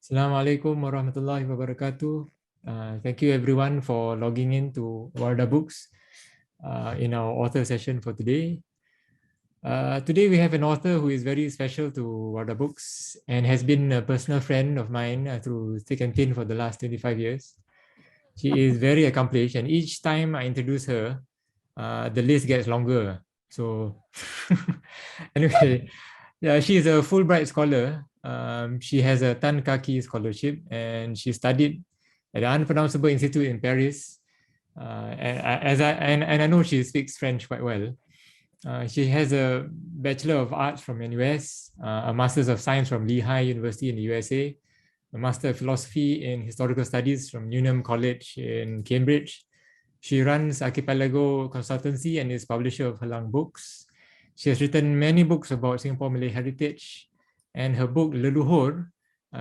Assalamualaikum warahmatullahi wabarakatuh. Thank you everyone for logging in to Wardah Books in our author session for today. Today we have an author who is very special to Wardah Books and has been a personal friend of mine through thick and thin for the last 25 years. She is very accomplished, and each time I introduce her, the list gets longer. So anyway, yeah, she is a Fulbright scholar. She has a Tan Kaki scholarship, and she studied at the Unpronounceable Institute in Paris. And I know she speaks French quite well. She has a Bachelor of Arts from NUS, a Masters of Science from Lehigh University in the USA, a Master of Philosophy in Historical Studies from Newnham College in Cambridge. She runs Archipelago Consultancy and is publisher of Halang Books. She has written many books about Singapore Malay heritage, and her book Leluhur,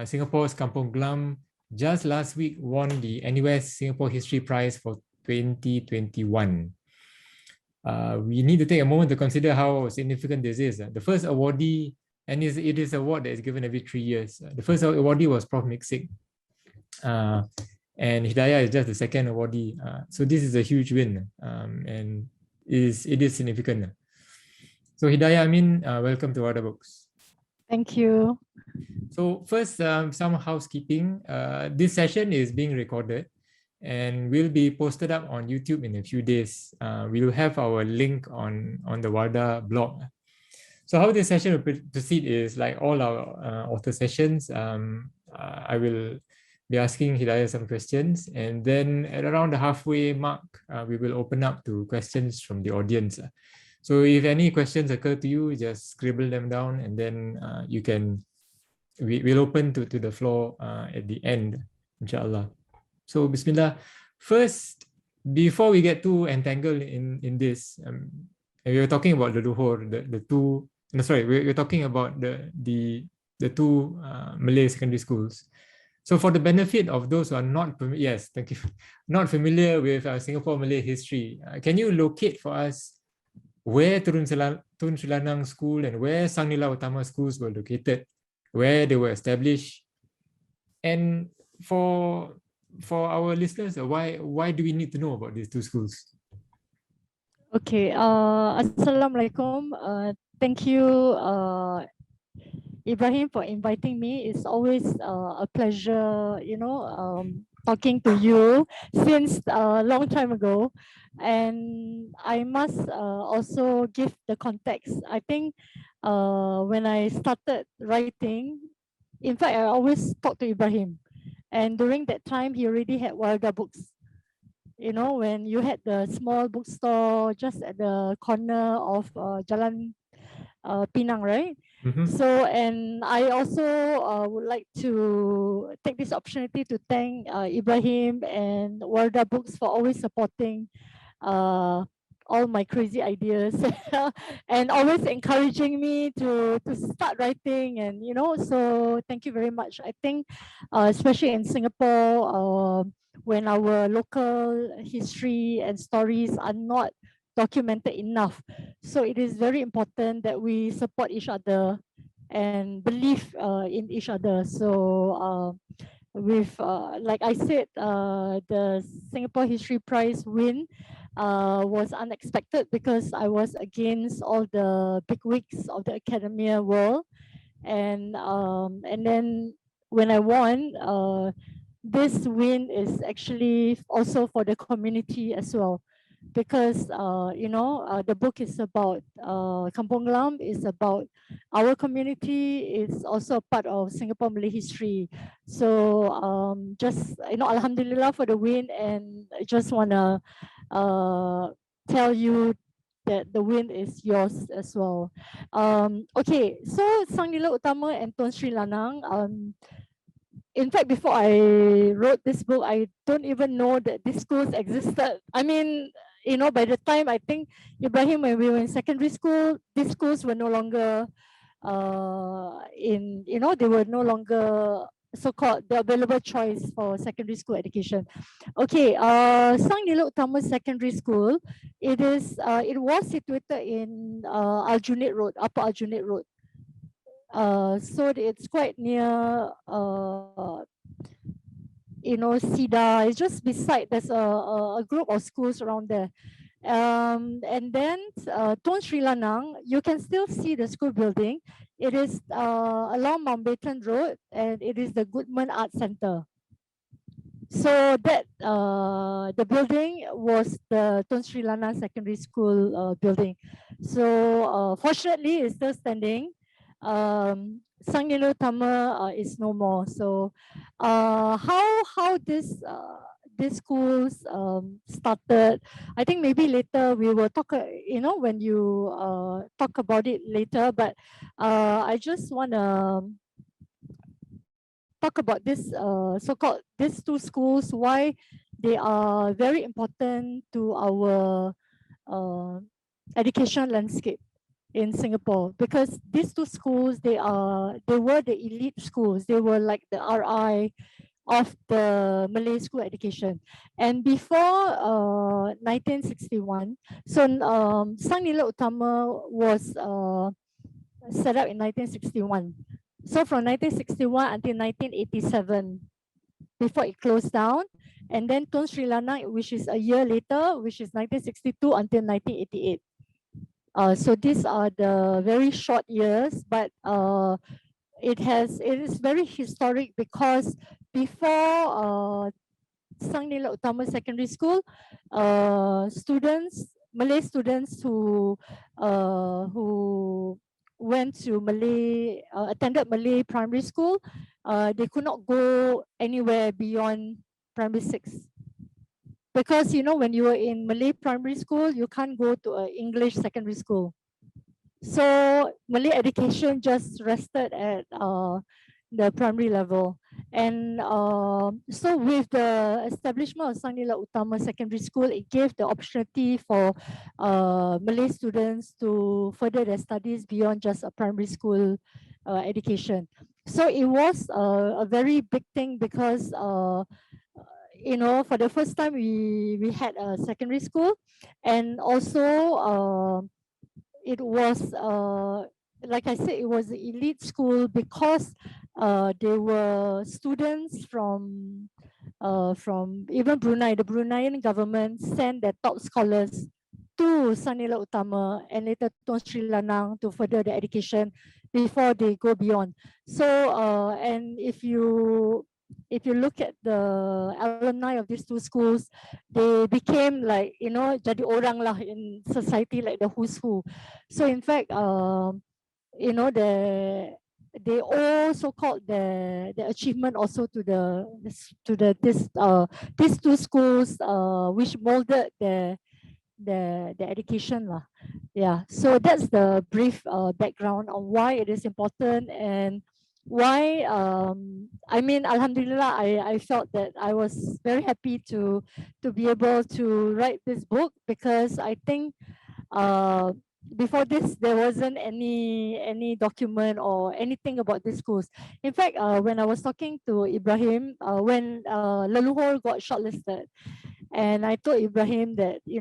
Singapore's Kampung Glam, just last week won the NUS Singapore History Prize for 2021. We need to take a moment to consider how significant this is. The first awardee, and it is an award that is given every 3 years. The first awardee was Prof. Miksik, and Hidayah is just the second awardee. So this is a huge win, and it is significant. So Hidayah Amin, welcome to Wardah Books. Thank you. So first, some housekeeping. This session is being recorded and will be posted up on YouTube in a few days. We will have our link on the Wardah blog. So how this session will proceed is like all our author sessions. I will be asking Hidayah some questions, and then at around the halfway mark, we will open up to questions from the audience. So if any questions occur to you, just scribble them down, and then we'll open to the floor at the end, inshallah. So Bismillah. First, before we get too entangled in this, we were talking about the Luhur, we're talking about the two Malay secondary schools. So for the benefit of those who are not familiar with Singapore Malay history, can you locate for us where Tun Seri Lanang School and where Sang Nila Utama schools were located, where they were established, and for our listeners, why do we need to know about these two schools? Okay. Assalamualaikum. Thank you, Ibrahim, for inviting me. It's always a pleasure, talking to you since a long time ago. And I must also give the context. I think when I started writing, in fact, I always talk to Ibrahim. And during that time, he already had Wardah Books. You know, when you had the small bookstore just at the corner of Jalan Pinang, right? So, and I also would like to take this opportunity to thank Ibrahim and Wardah Books for always supporting all my crazy ideas and always encouraging me to start writing, and so thank you very much. I think especially in Singapore, when our local history and stories are not documented enough, so it is very important that we support each other and believe in each other. So with like I said, the Singapore History Prize win was unexpected because I was against all the bigwigs of the academia world, and then when I won, this win is actually also for the community as well, because the book is about Kampung Glam, is about our community, is also a part of Singapore Malay history. So just Alhamdulillah for the win, and I just wanna tell you that the win is yours as well. Okay, so Sang Nila Utama and Tun Seri Lanang. In fact, before I wrote this book, I don't even know that these schools existed. I mean, by the time I think Ibrahim, when we were in secondary school, these schools were no longer they were no longer so-called the available choice for secondary school education. Okay, Sang Nila Utama Secondary School, it was situated in Aljunied Road, Upper Aljunied Road. So it's quite near SIDA. It's just beside, there's a group of schools around there. And then Tun Seri Lanang, you can still see the school building. It is along Mountbatten Road, and it is the Goodman Art Center. So that the building was the Tun Seri Lanang Secondary School building. So fortunately, it's still standing. Nila Utama is no more. So how this schools started, I think maybe later we will talk. When you talk about it later. But I just want to talk about this so-called these two schools, why they are very important to our education landscape in Singapore. Because these two schools, they were the elite schools. They were like the RI of the Malay school education. And before 1961, so Nila Utama was set up in 1961. So from 1961 until 1987, before it closed down. And then Tun Seri Lanang, which is a year later, which is 1962 until 1988. So these are the very short years, but it is very historic, because before Nila Utama Secondary School, Malay students who went to attended Malay primary school, they could not go anywhere beyond primary 6. Because, when you were in Malay primary school, you can't go to an English secondary school. So Malay education just rested at the primary level. And so with the establishment of Nila Utama Secondary School, it gave the opportunity for Malay students to further their studies beyond just a primary school education. So it was a very big thing, because for the first time we had a secondary school. And also it was like I said, it was an elite school, because there were students from even Brunei. The Bruneian government sent their top scholars to Nila Utama and later Tun Seri Lanang to further their education before they go beyond. So and if you look at the alumni of these two schools, they became like, jadi orang lah in society, like the who's who. So in fact, they all so-called the achievement also to these two schools, which molded the education lah. Yeah, so that's the brief background on why it is important, and why I mean, alhamdulillah, I felt that I was very happy to be able to write this book, because I think before this there wasn't any document or anything about these schools. In fact, when I was talking to Ibrahim, when Leluhur got shortlisted, and I told Ibrahim that I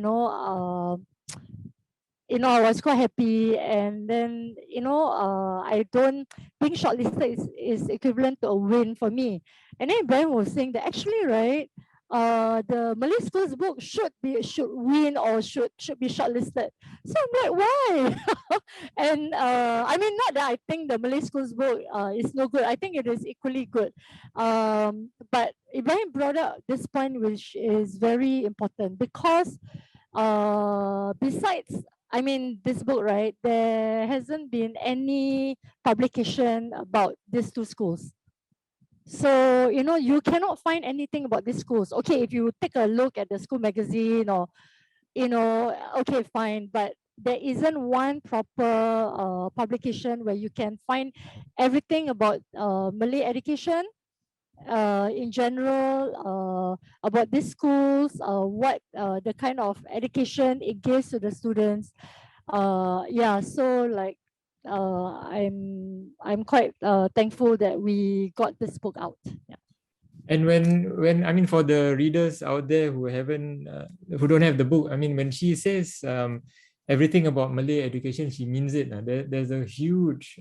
was quite happy. And then I don't being shortlisted is equivalent to a win for me. And then Ibrahim was saying that actually, right, the Malay schools book should win, or should be shortlisted. So I'm like, why? And I mean, not that I think the Malay schools book is no good. I think it is equally good. But Ibrahim brought up this point, which is very important, because besides, I mean, this book, right, there hasn't been any publication about these two schools. So, you cannot find anything about these schools. Okay, if you take a look at the school magazine, or, okay, fine. But there isn't one proper publication where you can find everything about Malay education in general, about these schools, what the kind of education it gives to the students. Yeah, so like I'm quite thankful that we got this book out. Yeah. And when I mean, for the readers out there who who don't have the book, I mean, when she says everything about Malay education, she means it. There's a huge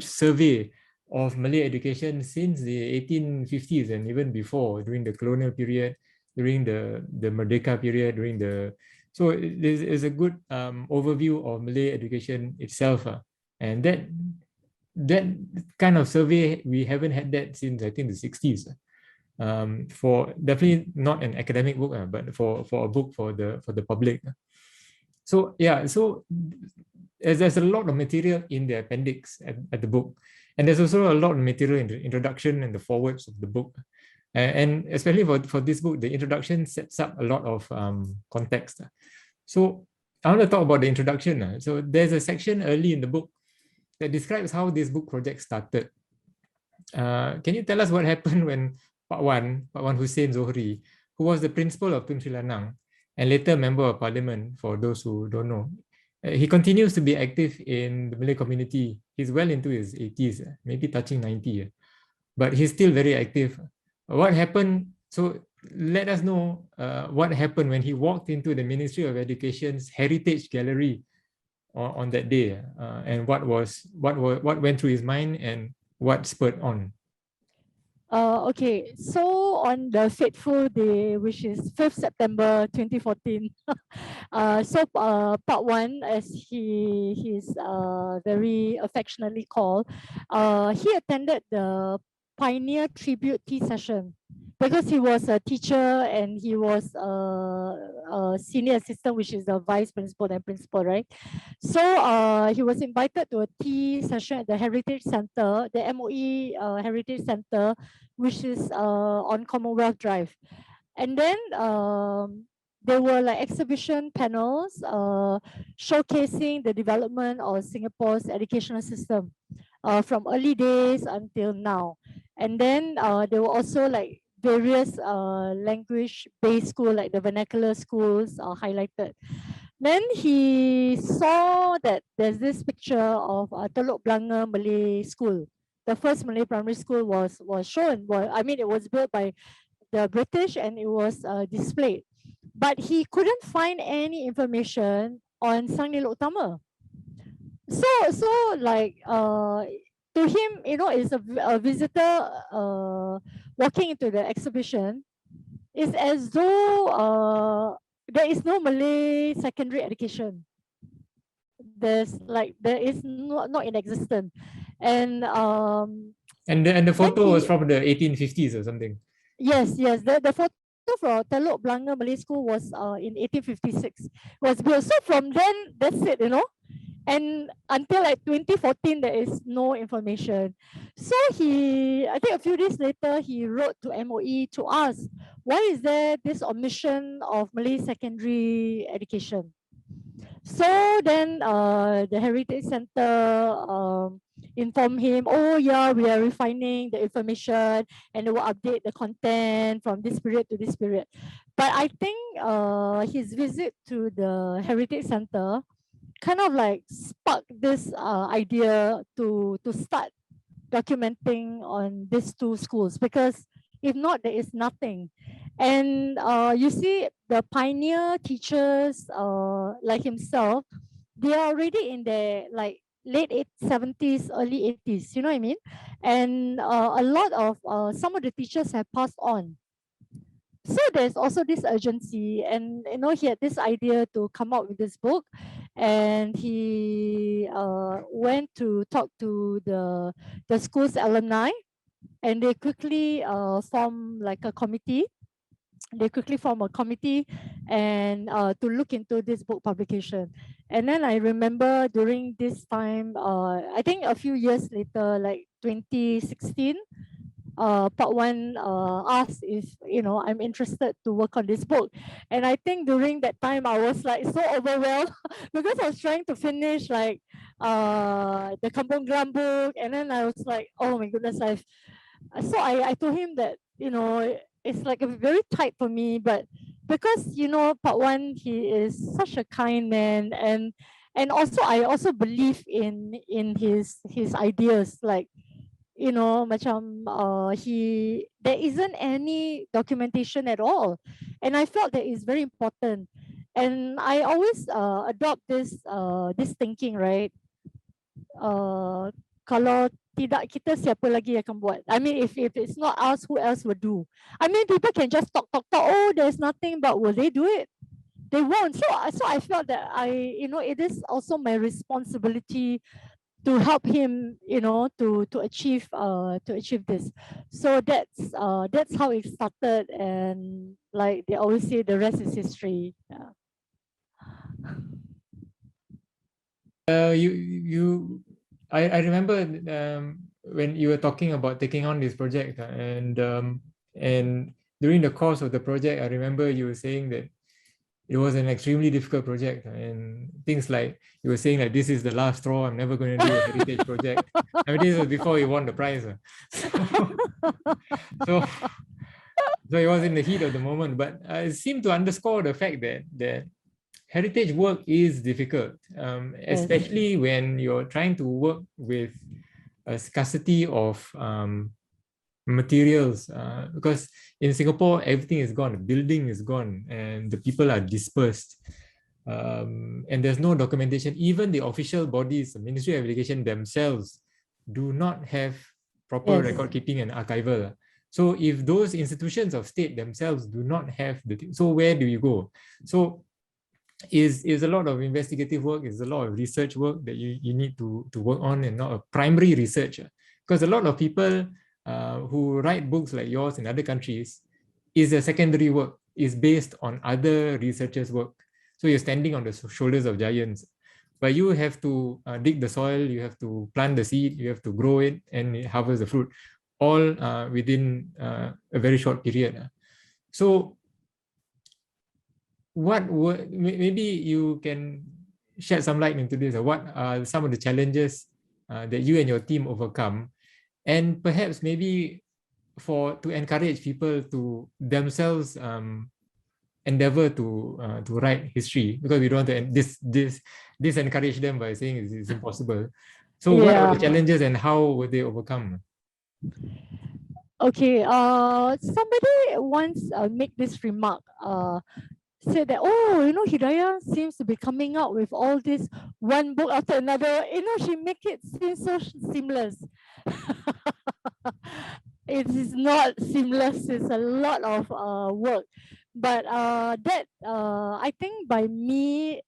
survey of Malay education since the 1850s and even before, during the colonial period, during the Merdeka period, during the, so it is a good overview of Malay education itself. And that kind of survey, we haven't had that since I think the 60s. For definitely not an academic book, but for a book for the public. So yeah, so there's a lot of material in the appendix at the book, and there's also a lot of material in the introduction and the forwards of the book. And especially for this book, the introduction sets up a lot of context. So I want to talk about the introduction. So there's a section early in the book that describes how this book project started. Can you tell us what happened when Pak Wan Hussein Zohri, who was the principal of Tun Seri Lanang and later member of parliament, for those who don't know, he continues to be active in the Malay community. He's well into his 80s, maybe touching 90, but he's still very active. What happened? So let us know what happened when he walked into the Ministry of Education's Heritage Gallery on that day, and what went through his mind and what spurred on. Okay, so on the fateful day, which is 5th September 2014, part one, as he's very affectionately called, he attended the Pioneer Tribute Tea Session because he was a teacher and he was a senior assistant, which is the vice principal and principal, right? So he was invited to a tea session at the Heritage Center, the MOE Heritage Center, which is on Commonwealth Drive. And then there were like exhibition panels showcasing the development of Singapore's educational system from early days until now. And then there were also like various language-based schools, like the vernacular schools highlighted. Then he saw that there's this picture of Telok Blangah Malay School. The first Malay primary school was shown. Well, I mean, it was built by the British and it was displayed. But he couldn't find any information on Sang Nila Utama. So like to him, you know, is a visitor walking into the exhibition. It's as though there is no Malay secondary education. There is not in existence. And the photo was from the 1850s or something. Yes, the photo for Telok Blangah Malay School was in 1856. Was built. So from then, that's it, you know. And until like 2014, there is no information. So I think a few days later, he wrote to MOE to ask, why is there this omission of Malay secondary education? So then the Heritage Center informed him, oh yeah, we are refining the information and they will update the content from this period to this period. But I think his visit to the Heritage Center kind of like sparked this idea to start documenting on these two schools, because if not, there is nothing. And you see, the pioneer teachers like himself, they are already in their like late 70s, early 80s, you know what I mean? And a lot of some of the teachers have passed on. So there's also this urgency, and you know, he had this idea to come out with this book, and he went to talk to the school's alumni, and they quickly form like a committee. They quickly form a committee and to look into this book publication. And then I remember during this time, I think a few years later, like 2016, part one asked if, you know, I'm interested to work on this book. And I think during that time I was like so overwhelmed because I was trying to finish like the Kampung Glam book, and then I was like, oh my goodness, I told him that, you know, it's like a very tight for me, but because, you know, part one, he is such a kind man, and also I also believe in his ideas, like, you know, macam there isn't any documentation at all, and I felt that it's very important. And I always adopt this thinking, right? Kalau tidak kita, siapa lagi akan buat? I mean, if it's not us, who else will do? I mean, people can just talk. Oh, there's nothing, but will they do it? They won't. So I felt that it is also my responsibility to help him, to achieve this. So that's how it started, and like they always say, the rest is history. Yeah. I remember when you were talking about taking on this project, and during the course of the project, I remember you were saying that it was an extremely difficult project, and things like you were saying like, this is the last straw, I'm never going to do a heritage project. I mean, this was before you won the prize. So it was in the heat of the moment, but it seemed to underscore the fact that heritage work is difficult, especially when you're trying to work with a scarcity of materials, because in Singapore, everything is gone, the building is gone, and the people are dispersed. And there's no documentation. Even the official bodies, the Ministry of Education themselves, do not have proper record keeping and archival. So if those institutions of state themselves do not have so where do you go? So is a lot of investigative work, is a lot of research work that you need to work on, and not a primary research. Because a lot of people who write books like yours in other countries is a secondary work, is based on other researchers' work. So you're standing on the shoulders of giants. But you have to dig the soil, you have to plant the seed, you have to grow it and harvest the fruit, all within a very short period. So what would, maybe you can shed some light into this? What are some of the challenges that you and your team overcome? And perhaps maybe to encourage people to themselves endeavor to write history, because we don't want to disencourage them by saying it's impossible. So what are the challenges and how would they overcome? Okay, somebody once made this remark, said that, Hidayah seems to be coming out with all this one book after another. She make it seem so seamless. It is not seamless. It's a lot of work. But I think by me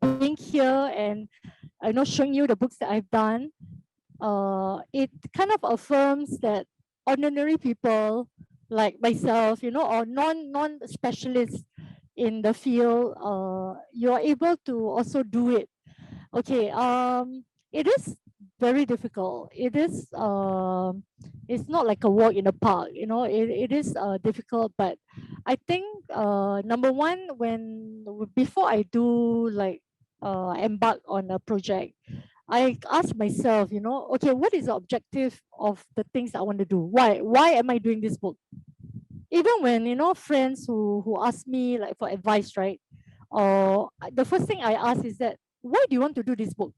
being here and showing you the books that I've done, it kind of affirms that ordinary people like myself, or non-specialists in the field, you're able to also do it. Okay, it is very difficult. It's not like a walk in the park, it is difficult, but I think number one, before I do like embark on a project, I ask myself, okay, what is the objective of the things I want to do? Why am I doing this book? Even when, friends who ask me like for advice, right? Or the first thing I ask is that, why do you want to do this book?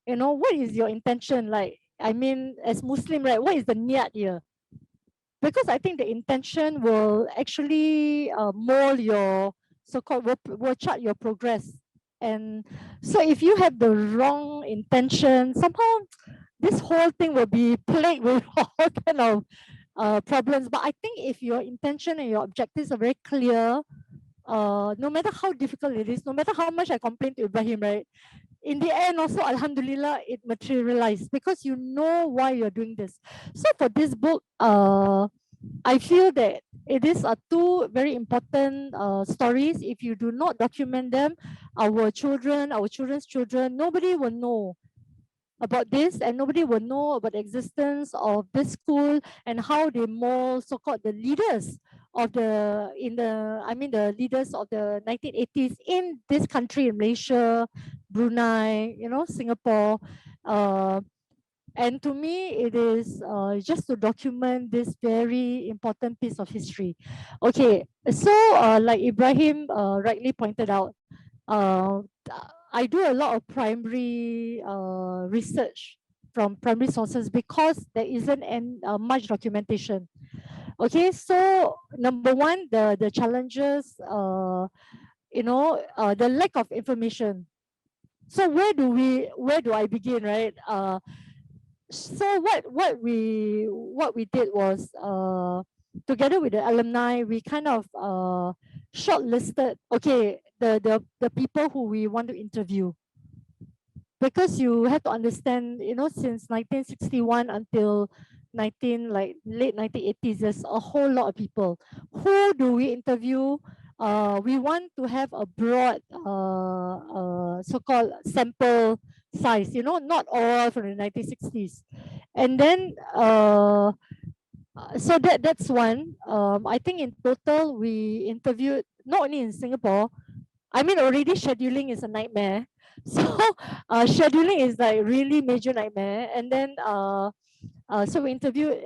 What is your intention? Like, I mean, as Muslim, right, what is the niyat here? Because I think the intention will actually mold your so-called, will chart your progress. And so if you have the wrong intention, somehow this whole thing will be plagued with all kind of problems. But I think if your intention and your objectives are very clear, no matter how difficult it is, no matter how much I complain to Ibrahim, right, in the end also, alhamdulillah, it materialized because you know why you're doing this. So for this book, I feel that it is two very important stories. If you do not document them, our children, our children's children, nobody will know about this, and nobody will know about the existence of this school and how they mold so-called the leaders of the leaders of the 1980s in this country, in Malaysia, Brunei, Singapore. And to me, it is just to document this very important piece of history. Okay, so like Ibrahim rightly pointed out, I do a lot of primary research from primary sources because there isn't much documentation. Okay, so number one, the challenges, the lack of information. So where do I begin, right? So what we did was, together with the alumni, we kind of shortlisted, okay, the people who we want to interview, because you have to understand, you know, since 1961 until late 1980s, there's a whole lot of people. Who do we interview? We want to have a broad so-called sample size, you know, not all from the 1960s. And then so that's one. I think in total we interviewed, not only in Singapore, I mean, already scheduling is a nightmare. So scheduling is like really major nightmare. And then so we interviewed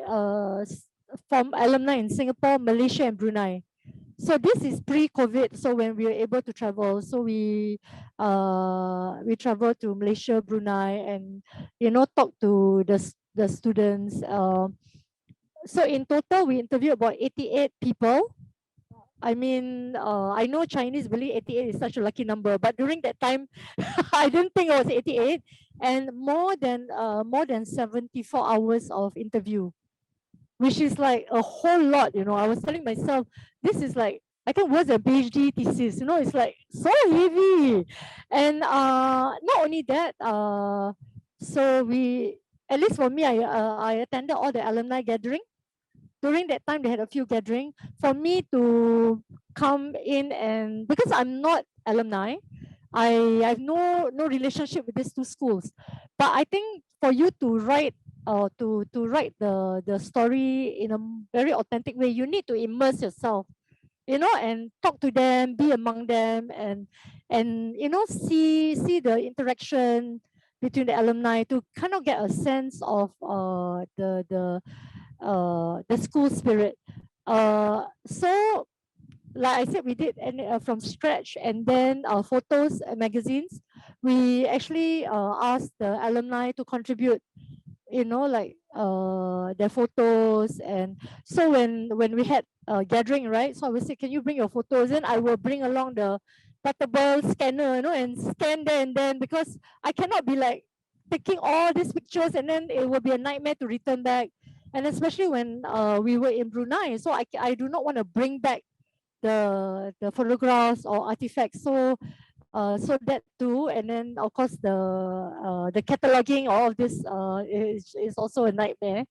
from alumni in Singapore, Malaysia, and Brunei. So this is pre-COVID. So when we were able to travel, so we traveled to Malaysia, Brunei, and talk to the students. So in total, we interviewed about 88 people. I mean, I know Chinese believe 88 is such a lucky number, but during that time, I didn't think it was 88, and more than 74 hours of interview, which is like a whole lot. I was telling myself, this is like, I think, worse than PhD thesis. It's like so heavy, and not only that, so we, at least for me, I attended all the alumni gathering. During that time, they had a few gathering for me to come in, and because I'm not alumni, I have no relationship with these two schools. But I think for you to write to write the story in a very authentic way, you need to immerse yourself, and talk to them, be among them, and see the interaction between the alumni to kind of get a sense of the school spirit. So like I said, we did from scratch, and then photos and magazines. We actually asked the alumni to contribute, like their photos. And so when we had a gathering, right, so I would say, can you bring your photos? Then I will bring along the portable scanner, and scan there and then, because I cannot be like taking all these pictures and then it will be a nightmare to return back. And especially when we were in Brunei, so I do not want to bring back the photographs or artifacts. So that too. And then of course the cataloging, all of this is also a nightmare.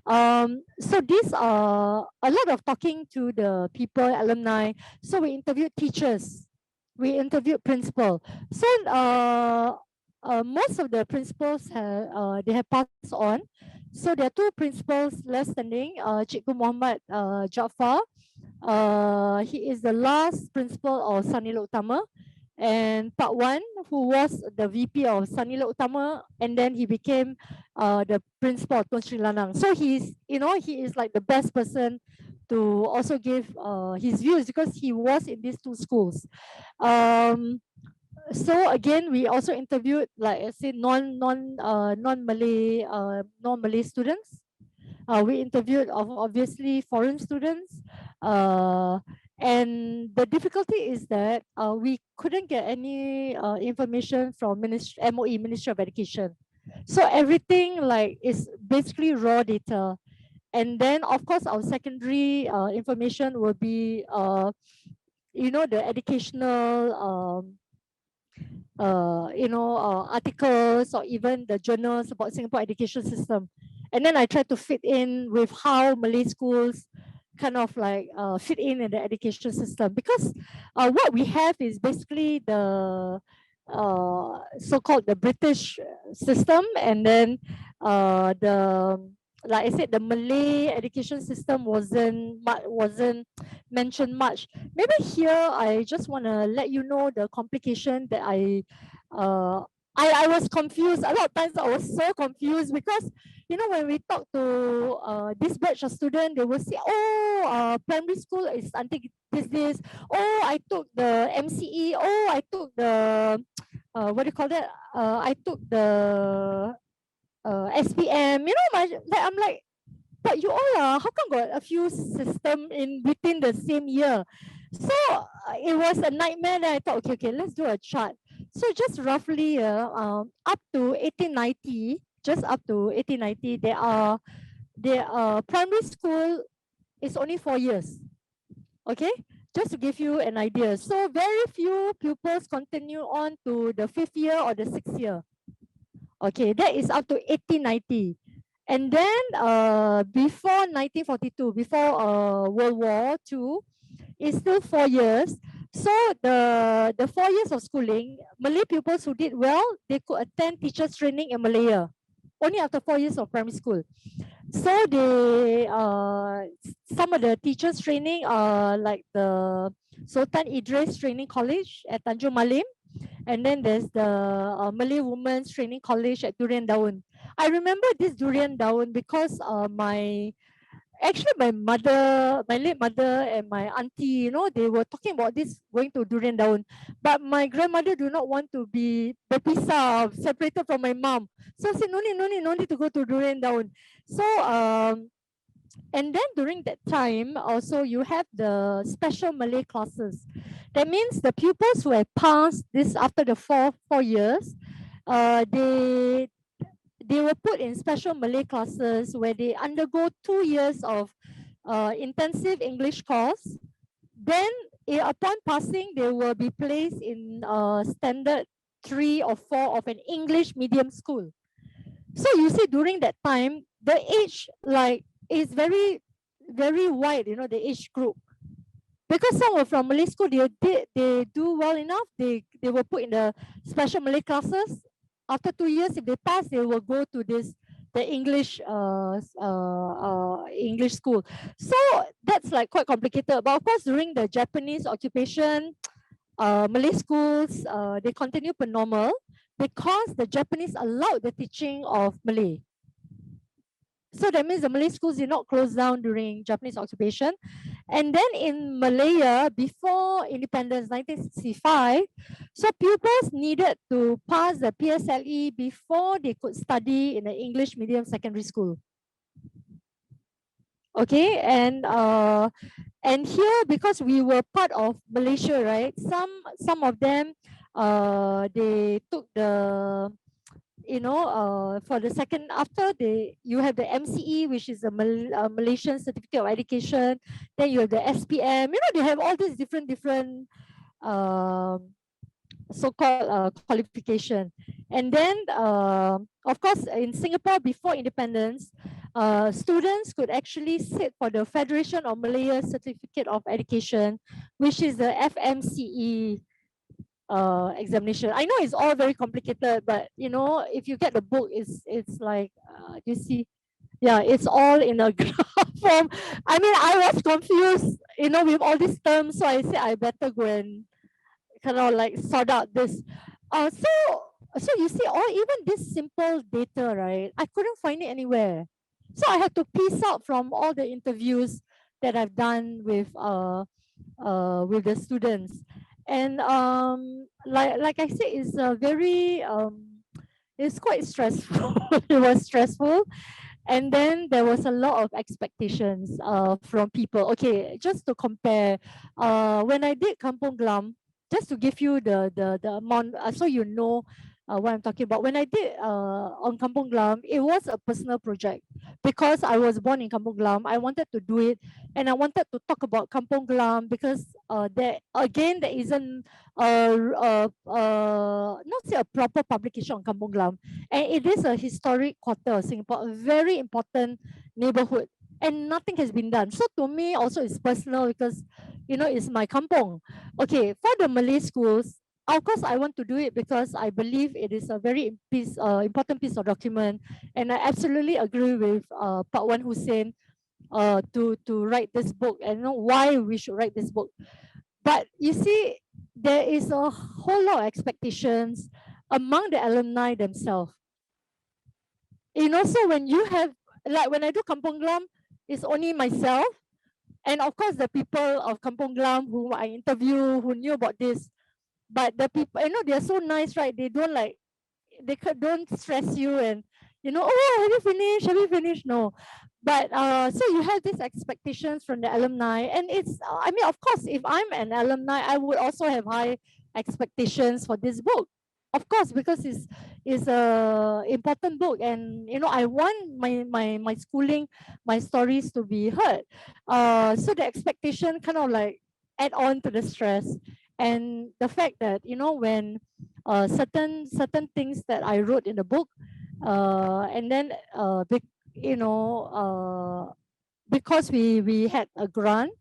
So these are a lot of talking to the people, alumni. So we interviewed teachers, we interviewed principal. So most of the principals have they have passed on. So there are two principals left standing. Cikgu Muhammad Jaafar. He is the last principal of Nila Utama, and Part One, who was the VP of Nila Utama, and then he became the principal of Tun Seri Lanang. So he is like the best person to also give his views, because he was in these two schools. So again, we also interviewed, like I said, non-Malay students. We interviewed obviously foreign students. And the difficulty is that we couldn't get any information from MOE, Ministry of Education. So everything like is basically raw data. And then of course our secondary information will be the educational articles, or even the journals about Singapore education system. And then I try to fit in with how Malay schools kind of like fit in the education system, because what we have is basically the so-called the British system, and then the, like I said, the Malay education system wasn't mentioned much. Maybe here I just want to let you know the complication that I was confused. A lot of times I was so confused, because when we talk to this batch of students, they will say, oh, primary school is until this. Oh, I took the MCE. Oh, I took the what do you call that? I took the SPM. I'm like, but you all how come got a few system in within the same year? So it was a nightmare. Then I thought, okay, let's do a chart. So just roughly up to 1890, just up to 1890, primary school is only 4 years. Okay, just to give you an idea. So very few pupils continue on to the 5th year or the 6th year. Okay, that is up to 1890. And then before 1942, before World War II, it's still 4 years. So the 4 years of schooling, Malay pupils who did well, they could attend teachers training in Malaya. Only after 4 years of primary school. So they some of the teachers training like the Sultan Idris Training College at Tanjung Malim, and then there's the Malay Women's Training College at Durian Daun. I remember this Durian Daun because my mother, my late mother and my auntie, they were talking about this going to Durian Daun. But my grandmother do not want to be berpisah, separated from my mom. So I said, no need to go to Durian Daun. So and then during that time, also you have the special Malay classes. That means the pupils who have passed this after the four years, they were put in special Malay classes where they undergo 2 years of intensive English course. Then, upon passing, they will be placed in standard 3 or 4 of an English medium school. So you see, during that time, the age is very, very wide. The age group, because some were from Malay school, they do well enough. They were put in the special Malay classes. After 2 years, if they pass, they will go to the English English school. So that's like quite complicated. But of course, during the Japanese occupation, Malay schools they continue per normal because the Japanese allowed the teaching of Malay. So that means the Malay schools did not close down during Japanese occupation. And then in Malaya, before independence, 1965, so pupils needed to pass the PSLE before they could study in the English medium secondary school. Okay, and here, because we were part of Malaysia, right? Some of them, they took the for the second, after you have the MCE, which is the Malaysian Certificate of Education. Then you have the SPM. They have all these different so-called qualification. And then, of course, in Singapore before independence, students could actually sit for the Federation of Malaya Certificate of Education, which is the FMCE examination. I know it's all very complicated, but if you get the book, it's like you see, yeah, it's all in a graph form. I mean, I was confused, with all these terms, so I said I better go and kind of like sort out this. So you see, even this simple data, right? I couldn't find it anywhere, so I had to piece out from all the interviews that I've done with the students. And like I said, it's very it's quite stressful. It was stressful. And then there was a lot of expectations from people. Okay, just to compare, when I did Kampung Glam, just to give you the amount, so what I'm talking about. When I did on Kampung Glam, it was a personal project because I was born in Kampung Glam. I wanted to do it, and I wanted to talk about Kampung Glam because there isn't not say a proper publication on Kampung Glam, and it is a historic quarter of Singapore, a very important neighborhood, and nothing has been done. So to me also it's personal because it's my kampong. Okay, for the Malay schools, of course I want to do it because I believe it is a very important piece of document, and I absolutely agree with Pak Wan Hussein to write this book, and why we should write this book. But you see, there is a whole lot of expectations among the alumni themselves. So when you have, like when I do Kampong Glam, it's only myself, and of course the people of Kampong Glam who I interview, who knew about this. But the people, they're so nice, right? They don't don't stress you and oh, have you finished, no. But so you have these expectations from the alumni, and it's I mean, of course, if I'm an alumni, I would also have high expectations for this book. of course, because it's a important book, and I want my schooling, my stories to be heard. So the expectation kind of like add on to the stress, and the fact that when certain things that I wrote in the book, and then because we had a grant,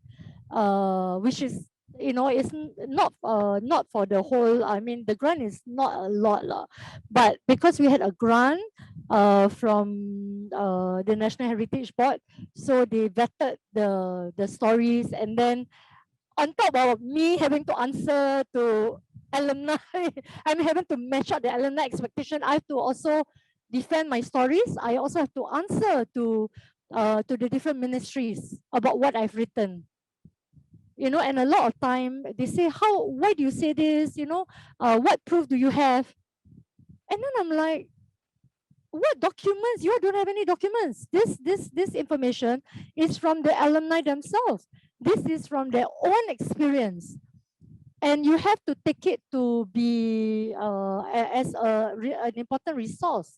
which is it's not for the whole. I mean, the grant is not a lot lah, but because we had a grant from the National Heritage Board, so they vetted the stories, and then on top of me having to answer to alumni, I'm having to match up the alumni expectation. I have to also defend my stories. I also have to answer to the different ministries about what I've written. And a lot of time they say, why do you say this? What proof do you have? And then I'm like, what documents? You don't have any documents. This information is from the alumni themselves. This is from their own experience, and you have to take it to be as an important resource.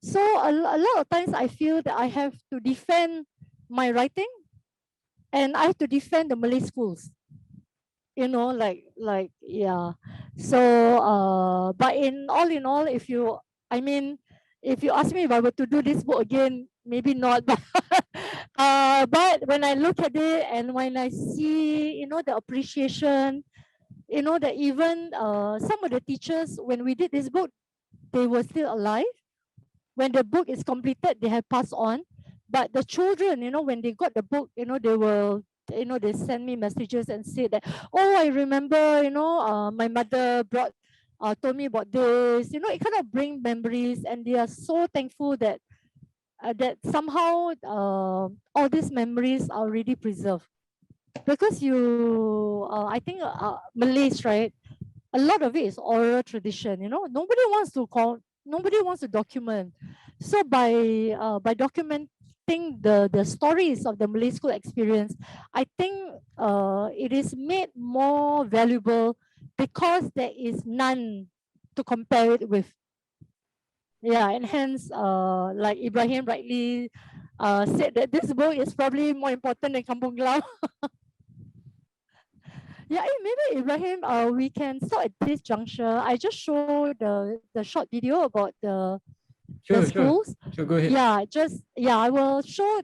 So a lot of times I feel that I have to defend my writing, and I have to defend the Malay schools. Yeah. So but in all, if you ask me if I were to do this book again, maybe not. But when I look at it, and when I see the appreciation, that even some of the teachers, when we did this book, they were still alive. When the book is completed, they have passed on. But the children, when they got the book, they will, they send me messages and say that, oh, I remember, my mother told me about this. It kind of bring memories, and they are so thankful that that somehow all these memories are already preserved. Because I think Malays, right? A lot of it is oral tradition. Nobody wants to document. So by documenting the stories of the Malay school experience, I think it is made more valuable because there is none to compare it with. Yeah, and hence like Ibrahim rightly said that this book is probably more important than Kampung Glam. Yeah, maybe Ibrahim, we can start at this juncture. I just show the short video about the schools. Sure, go ahead. Yeah, I will show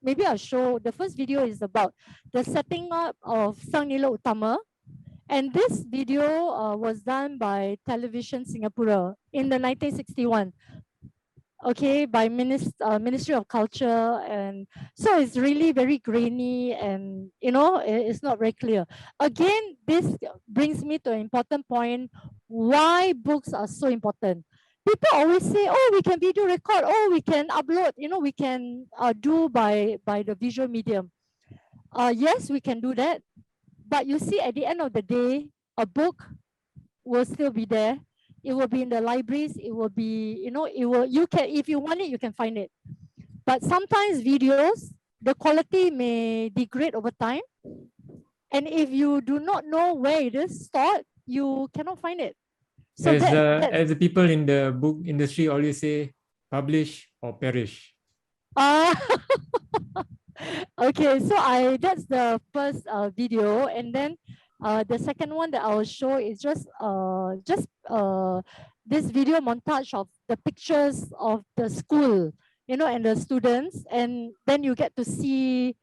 maybe I'll show the first video is about the setting up of Sang Nila Utama. And this video was done by Television Singapura in the 1961. Okay, by Ministry of Culture, and so it's really very grainy, and it's not very clear. Again, this brings me to an important point: why books are so important. People always say, oh, we can video record, oh, we can upload, we can do by the visual medium. Yes, we can do that, but you see, at the end of the day, a book will still be there. It will be in the libraries. It will be, you can, if you want it, you can find it. But sometimes videos, the quality may degrade over time. And if you do not know where it is stored, you cannot find it. So as the people in the book industry always say, publish or perish. Okay, so that's the first video, and then the second one that I will show is just this video montage of the pictures of the school, and the students, and then you get to see,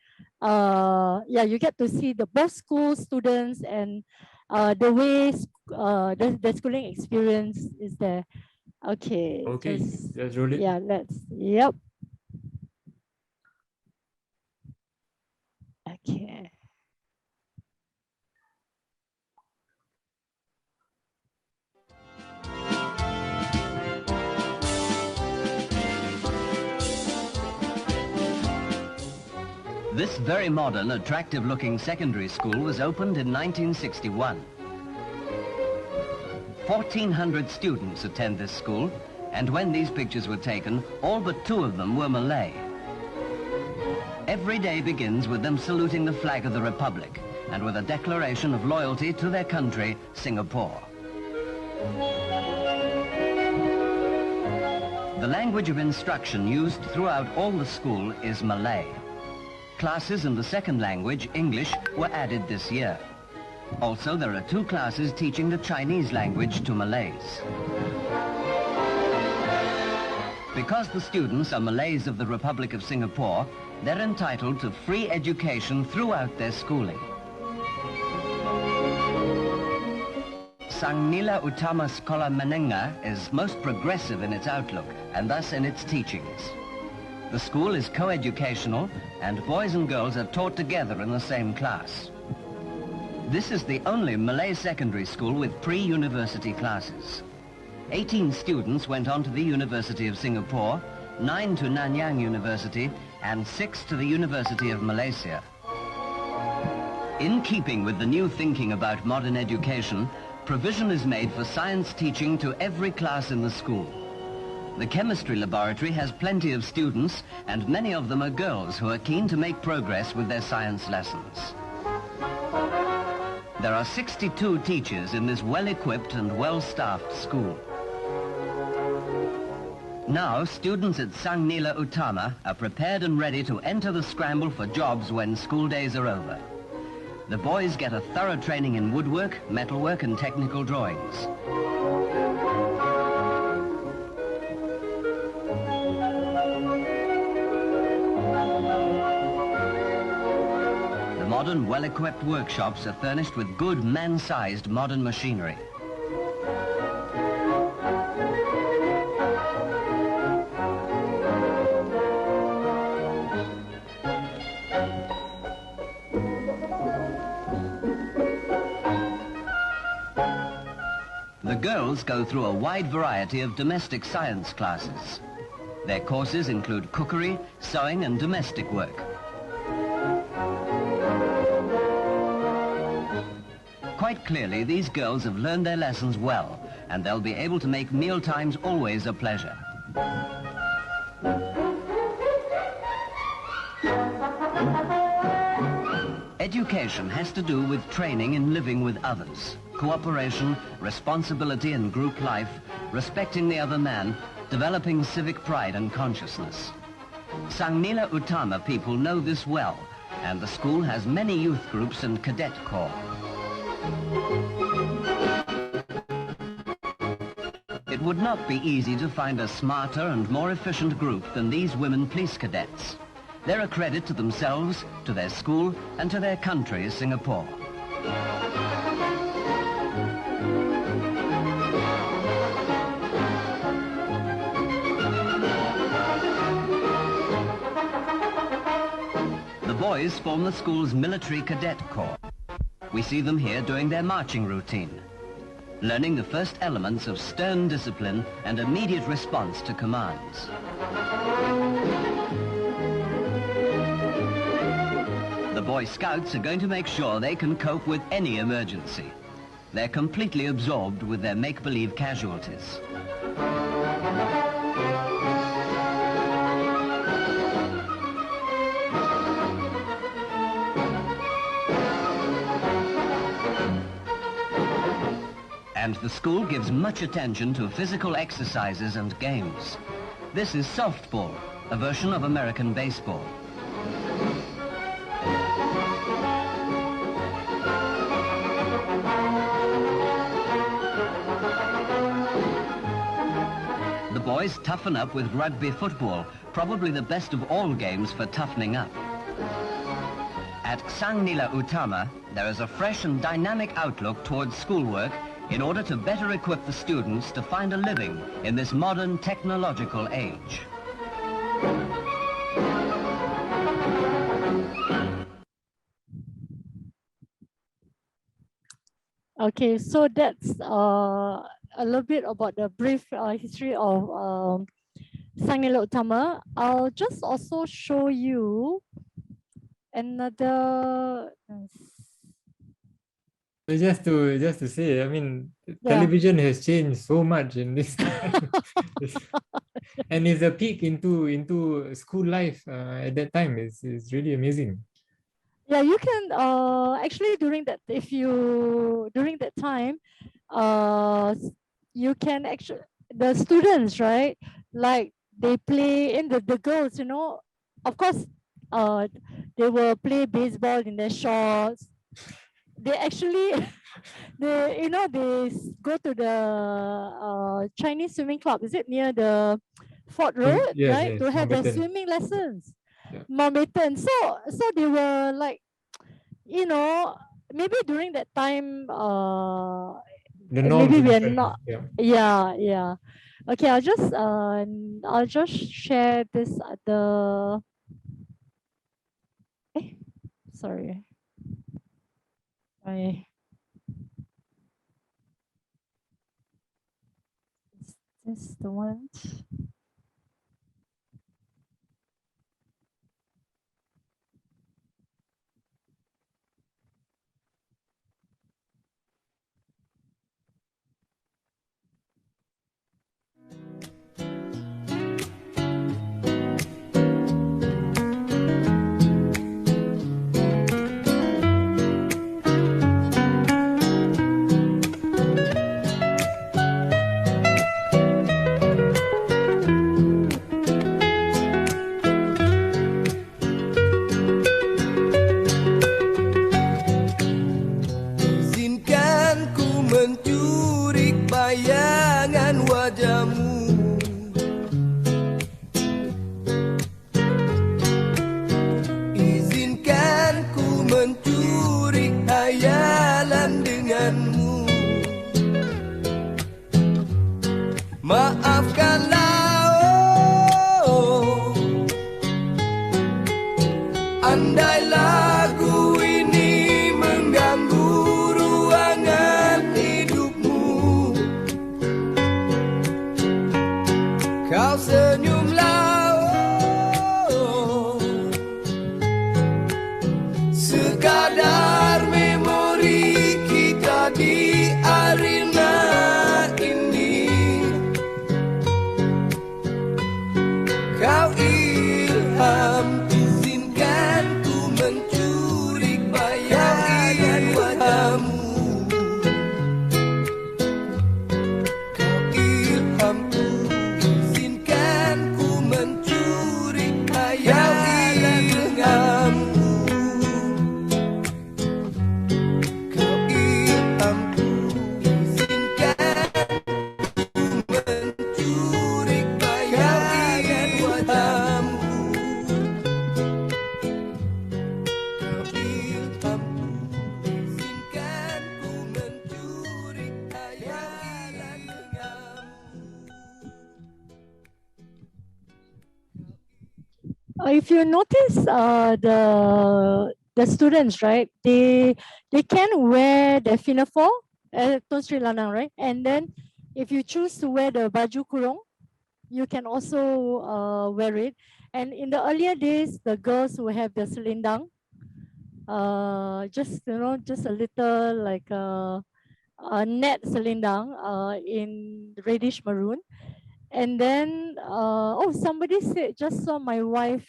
you get to see the both school students, and the way the schooling experience is there. Okay. Okay, let's roll it. Yeah, yep. Okay. This very modern, attractive-looking secondary school was opened in 1961. 1,400 students attend this school, and when these pictures were taken, all but 2 of them were Malay. Every day begins with them saluting the flag of the Republic, and with a declaration of loyalty to their country, Singapore. The language of instruction used throughout all the school is Malay. Classes in the second language, English, were added this year. Also, there are 2 classes teaching the Chinese language to Malays. Because the students are Malays of the Republic of Singapore, they're entitled to free education throughout their schooling. Sang Nila Utama Sekolah Menengah is most progressive in its outlook and thus in its teachings. The school is co-educational and boys and girls are taught together in the same class. This is the only Malay secondary school with pre-university classes. 18 students went on to the University of Singapore, 9 to Nanyang University and 6 to the University of Malaysia. In keeping with the new thinking about modern education, provision is made for science teaching to every class in the school. The chemistry laboratory has plenty of students and many of them are girls who are keen to make progress with their science lessons. There are 62 teachers in this well-equipped and well-staffed school. Now, students at Sang Nila Utama are prepared and ready to enter the scramble for jobs when school days are over. The boys get a thorough training in woodwork, metalwork and technical drawings. The modern, well-equipped workshops are furnished with good man-sized modern machinery. The girls go through a wide variety of domestic science classes. Their courses include cookery, sewing and domestic work. Quite clearly, these girls have learned their lessons well, and they'll be able to make meal times always a pleasure. Education has to do with training in living with others, cooperation, responsibility in group life, respecting the other man, developing civic pride and consciousness. Sang Nila Utama people know this well, and the school has many youth groups and cadet corps. It would not be easy to find a smarter and more efficient group than these women police cadets. They're a credit to themselves, to their school, and to their country, Singapore. The boys form the school's military cadet corps. We see them here doing their marching routine, learning the first elements of stern discipline and immediate response to commands. The Boy Scouts are going to make sure they can cope with any emergency. They're completely absorbed with their make-believe casualties. And the school gives much attention to physical exercises and games. This is softball, a version of American baseball. The boys toughen up with rugby football, probably the best of all games for toughening up. At Sang Nila Utama, there is a fresh and dynamic outlook towards schoolwork in order to better equip the students to find a living in this modern technological age. Okay, so that's a little bit about the brief history of Sang Nila Utama. I'll just also show you another. Just to say, I mean, television has changed so much in this time. And it's a peek into school life at that time. It's really amazing. Yeah, you can actually during that during that time, you can actually the students, right? Like they play in the girls, of course, uh they will play baseball in their shorts. They actually they go to the Chinese swimming club. Is it near the Fort Road, Yes, right? yes, To have their Mountbatten. swimming lessons. Yeah. Mountbatten. So they were like, you know, maybe during that time, The norms maybe are we are different. not. Yeah. Yeah, yeah. Okay, I'll just share this other. Eh, sorry. I is this the one? Izinkan ku mencuri bayangan wajahmu. Izinkan ku mencuri hayalan denganmu. Maafkanlah, oh, andai lagu ini mengganggu ruangan hidupmu. Kau senyumlah, oh, sekadar memori kita di arena ini. Kau ilham, izinkan ku mencuri bayangan wajahmu. Kau ilham, izinkan ku mencuri hayalan denganmu. Kau ilham, izinkan ku mencuri bayangan wajahmu. Kau ilham, izinkan ku mencuri hayalan denganmu. If you notice, the students, right? They can wear the pinafore, Tun Seri Lanang, right? And then if you choose to wear the baju kurung, you can also wear it. And in the earlier days, the girls will have the selendang, just a little like a net selendang in reddish maroon. And then, somebody said, just saw my wife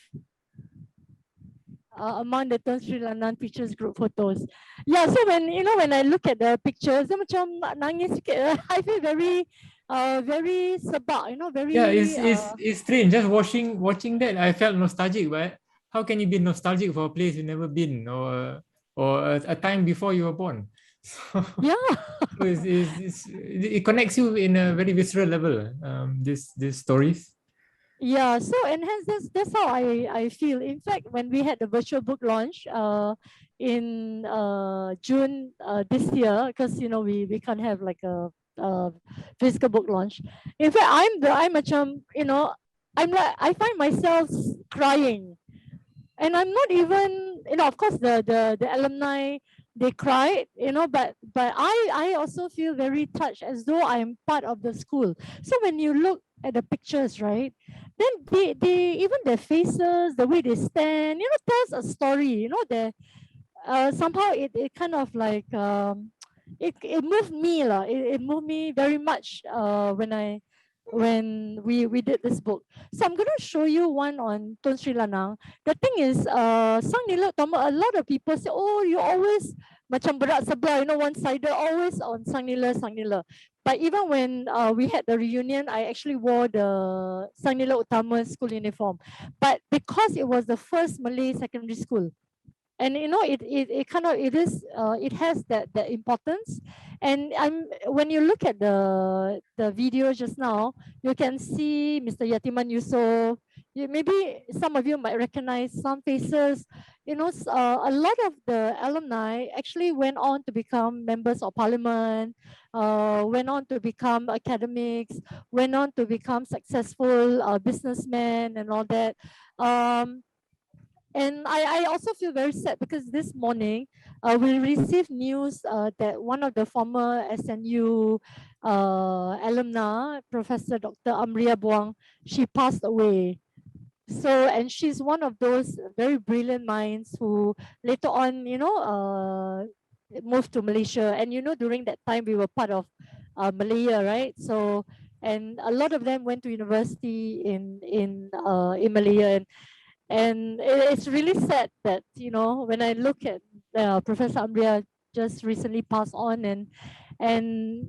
among the Tun Sri Lanang Pictures Group photos. Yeah, so when I look at the pictures, dia macam nak nangis sikit. I feel very sebab, very Yeah, it's strange. Just watching that, I felt nostalgic. But how can you be nostalgic for a place you've never been, or a time before you were born? So, yeah. so it connects you in a very visceral level. These stories. Yeah, so and hence that's how I feel. In fact, when we had the virtual book launch in June this year, because we can't have like a physical book launch. In fact, I'm macam, I'm like I find myself crying, and I'm not even, of course the alumni, they cried, but I also feel very touched, as though I'm part of the school. So when you look at the pictures, right, then they even their faces, the way they stand, tells a story. They somehow it kind of like it moved me lah. It moved me very much when I when we did this book. So I'm going to show you one on Tun Seri Lanang. The thing is, Sang Nila Utama, a lot of people say, oh, you always macam berat sebelah, you know, one-sided, always on Sang Nila, Sang Nila. But even when we had the reunion, I actually wore the Sang Nila Utama school uniform. But because it was the first Malay secondary school, and you know it kind of it has that importance. And when you look at the video just now, you can see Mr. Yatiman Yusof. Maybe some of you might recognize some faces. You know, a lot of the alumni actually went on to become members of parliament, went on to become academics, went on to become successful businessmen and all that. And I also feel very sad because this morning we received news that one of the former SNU alumna, Professor Dr. Amria Buang, she passed away. So, and she's one of those very brilliant minds who later on, you know, moved to Malaysia. And, you know, during that time, we were part of Malaya, right? So, and a lot of them went to university in Malaya. And it's really sad that, you know, when I look at Professor Amria just recently passed on, and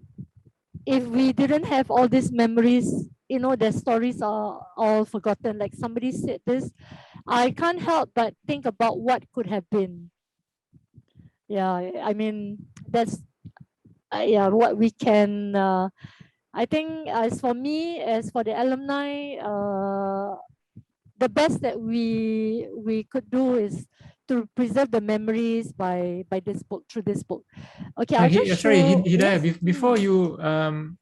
if we didn't have all these memories, you know, their stories are all forgotten. Like somebody said this, I can't help but think about what could have been. Yeah, I mean, that's yeah, what we can, I think as for me, as for the alumni, the best that we could do is to preserve the memories by this book, through this book. Okay, I'll just Sorry, show. Hidayah, Yes? before you,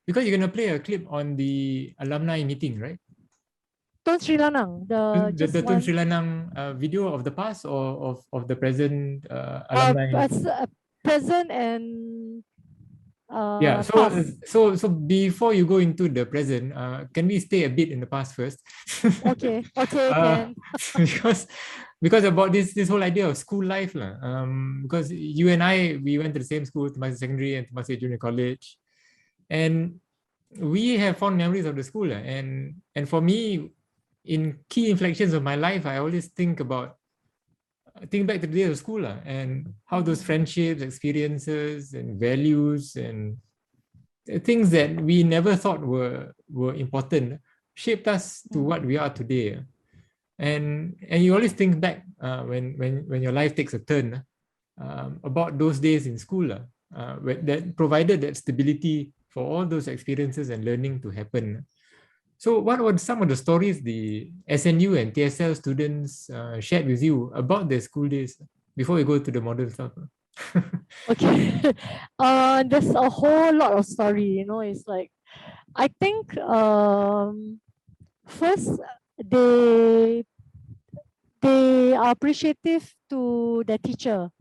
because you're gonna play a clip on the alumni meeting, right? Tun Seri Lanang, just The Tun one. Seri Lanang video of the past or of the present alumni? Present and Yeah, past. so before you go into the present, can we stay a bit in the past first? Okay, uh, can. because about this whole idea of school life lah. Because you and I, we went to the same school, Temasek Secondary and Temasek Junior College, and we have fond memories of the school lah. And for me, in key inflections of my life, I always think back to the days of school and how those friendships, experiences, and values and things that we never thought were important shaped us to what we are today. And you always think back when your life takes a turn about those days in school that provided that stability for all those experiences and learning to happen. So what were some of the stories the SNU and TSL students shared with you about their school days before we go to the modern stuff? Okay. There's a whole lot of story, you know. It's like, I think first they are appreciative to the teacher.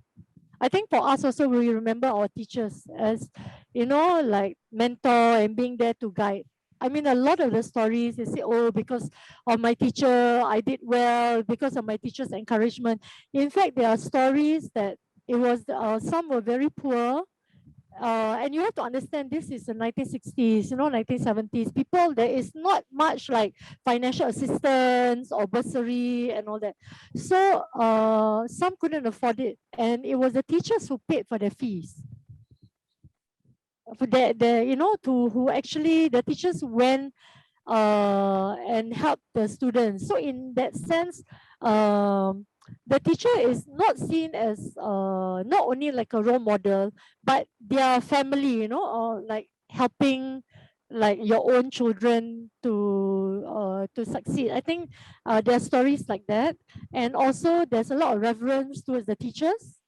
I think for us also, we remember our teachers as, you know, like mentor and being there to guide. I mean, a lot of the stories, they say, oh, because of my teacher, I did well, because of my teacher's encouragement. In fact, there are stories that it was, some were very poor, and you have to understand this is the 1960s, you know, 1970s. People, there is not much like financial assistance or bursary and all that. So some couldn't afford it, and it was the teachers who paid for their fees. For the you know, to who actually the teachers went and helped the students. So in that sense, the teacher is not seen as not only like a role model, but their family, you know, or like helping like your own children to succeed. I think there are stories like that, and also there's a lot of reverence towards the teachers.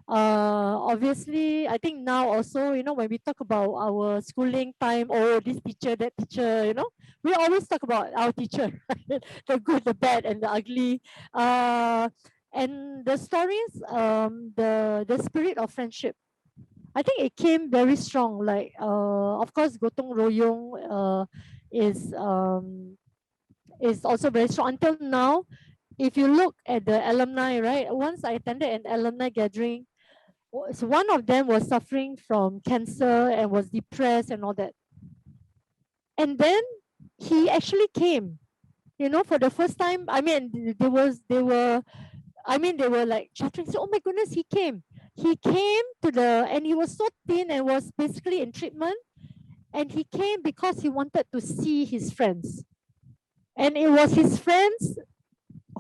Obviously, I think now also, you know, when we talk about our schooling time, oh, this teacher, that teacher, you know, we always talk about our teacher, right? The good, the bad, and the ugly. And the stories, the spirit of friendship, I think it came very strong. Like, of course, Gotong Royong is also very strong until now. If you look at the alumni, right? Once I attended an alumni gathering, so one of them was suffering from cancer and was depressed and all that. And then he actually came, you know, for the first time. I mean, they were like chattering, so, oh my goodness, he came. He came to and he was so thin and was basically in treatment. And he came because he wanted to see his friends. And it was his friends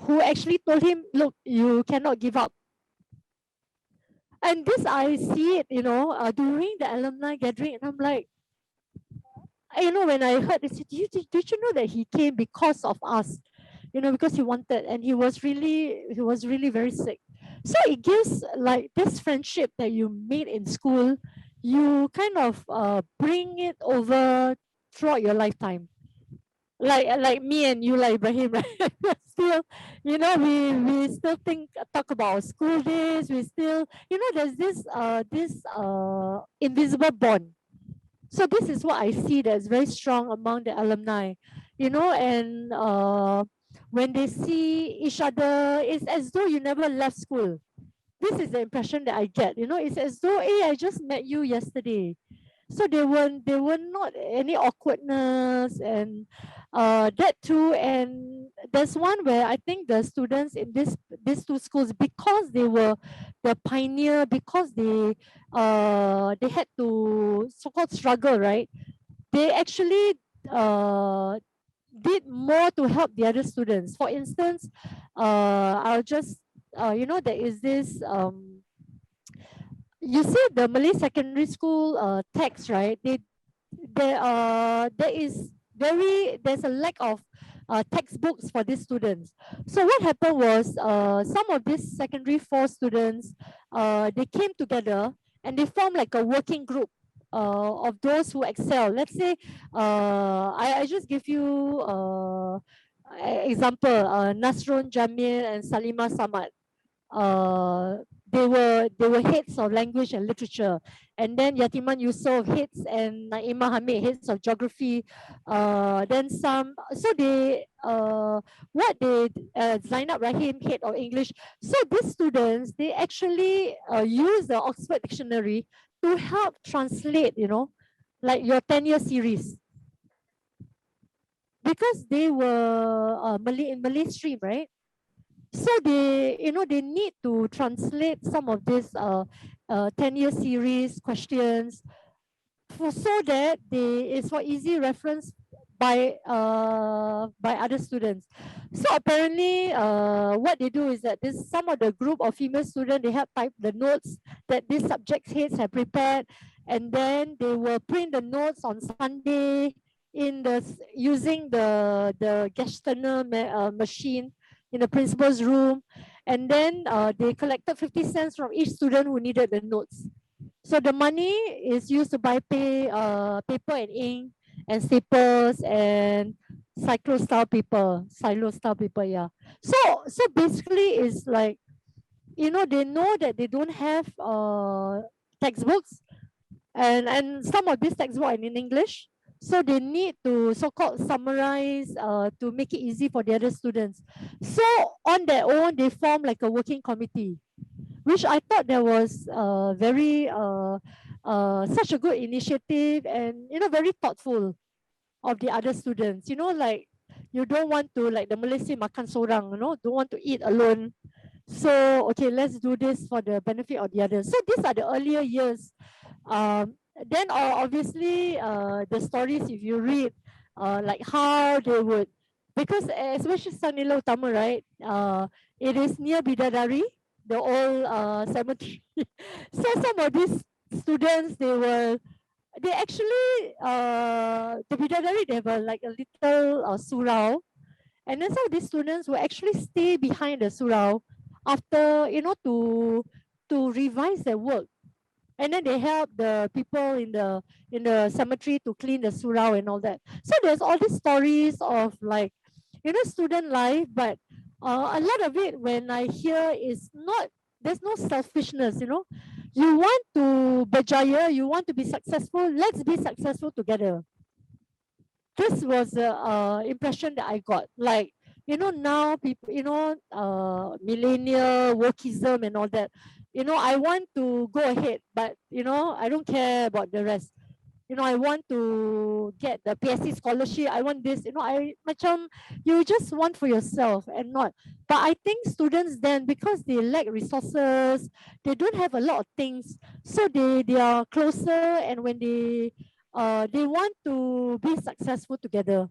who actually told him, look, you cannot give up. And this, I see it, during the alumni gathering. And I'm like, when I heard this, did you know that he came because of us? Because he wanted, and he was really very sick. So it gives like this friendship that you made in school, you kind of bring it over throughout your lifetime. Like me and you, like Ibrahim, right? Still, we still talk about our school days. We still, there's this invisible bond. So this is what I see that's very strong among the alumni, and when they see each other, it's as though you never left school. This is the impression that I get. It's as though, hey, I just met you yesterday. So there were not any awkwardness, and that too. And there's one where I think the students in these two schools, because they were the pioneer, because they had to so-called struggle, right? They actually uh, did more to help the other students. For instance, I'll just there is this you see the Malay secondary school text, right? There's a lack of textbooks for these students. So what happened was, some of these secondary 4 students, they came together and they formed like a working group of those who excel. Let's say, I just give you example, Nasrun Jamil and Salima Samad. They were heads of language and literature, and then Yatiman Yusof heads, and Naimah Hamid heads of geography. Then some, so they Zainab Rahim head of English. So these students, they actually use the Oxford Dictionary to help translate, like your 10-year series, because they were Malay stream, right? So they need to translate some of these 10-year series questions, so that it's for easy reference by other students. So apparently, what they do is that some of the group of female students, they help type the notes that these subject heads have prepared, and then they will print the notes on Sunday using the Gestiner machine in the principal's room. And then they collected 50 cents from each student who needed the notes. So the money is used to buy paper and ink and staples and silo style paper, yeah. So basically, it's like, they know that they don't have textbooks, and some of these textbooks are in English. So they need to so-called summarize to make it easy for the other students. So on their own, they form like a working committee, which I thought that was very such a good initiative, and very thoughtful of the other students. Like, you don't want to, like the Malay say, makan sorang, don't want to eat alone. So okay, let's do this for the benefit of the others. So these are the earlier years. Then obviously, the stories, if you read, like how they would, because especially Nila Utama, right? It is near Bidadari, the old cemetery. So some of these students, they actually, the Bidadari, they have like a little surau, and then some of these students will actually stay behind the surau after, to revise their work. And then they help the people in the cemetery to clean the surau and all that. So there's all these stories of, like, student life, but a lot of it, when I hear, is not, there's no selfishness. You want to berjaya, you want to be successful, let's be successful together. This was the impression that I got. Like, now people, millennial workism and all that. I want to go ahead, but I don't care about the rest. I want to get the PSC scholarship, I want this, I macam you just want for yourself and not. But I think students then, because they lack resources, they don't have a lot of things, so they are closer, and when they want to be successful together.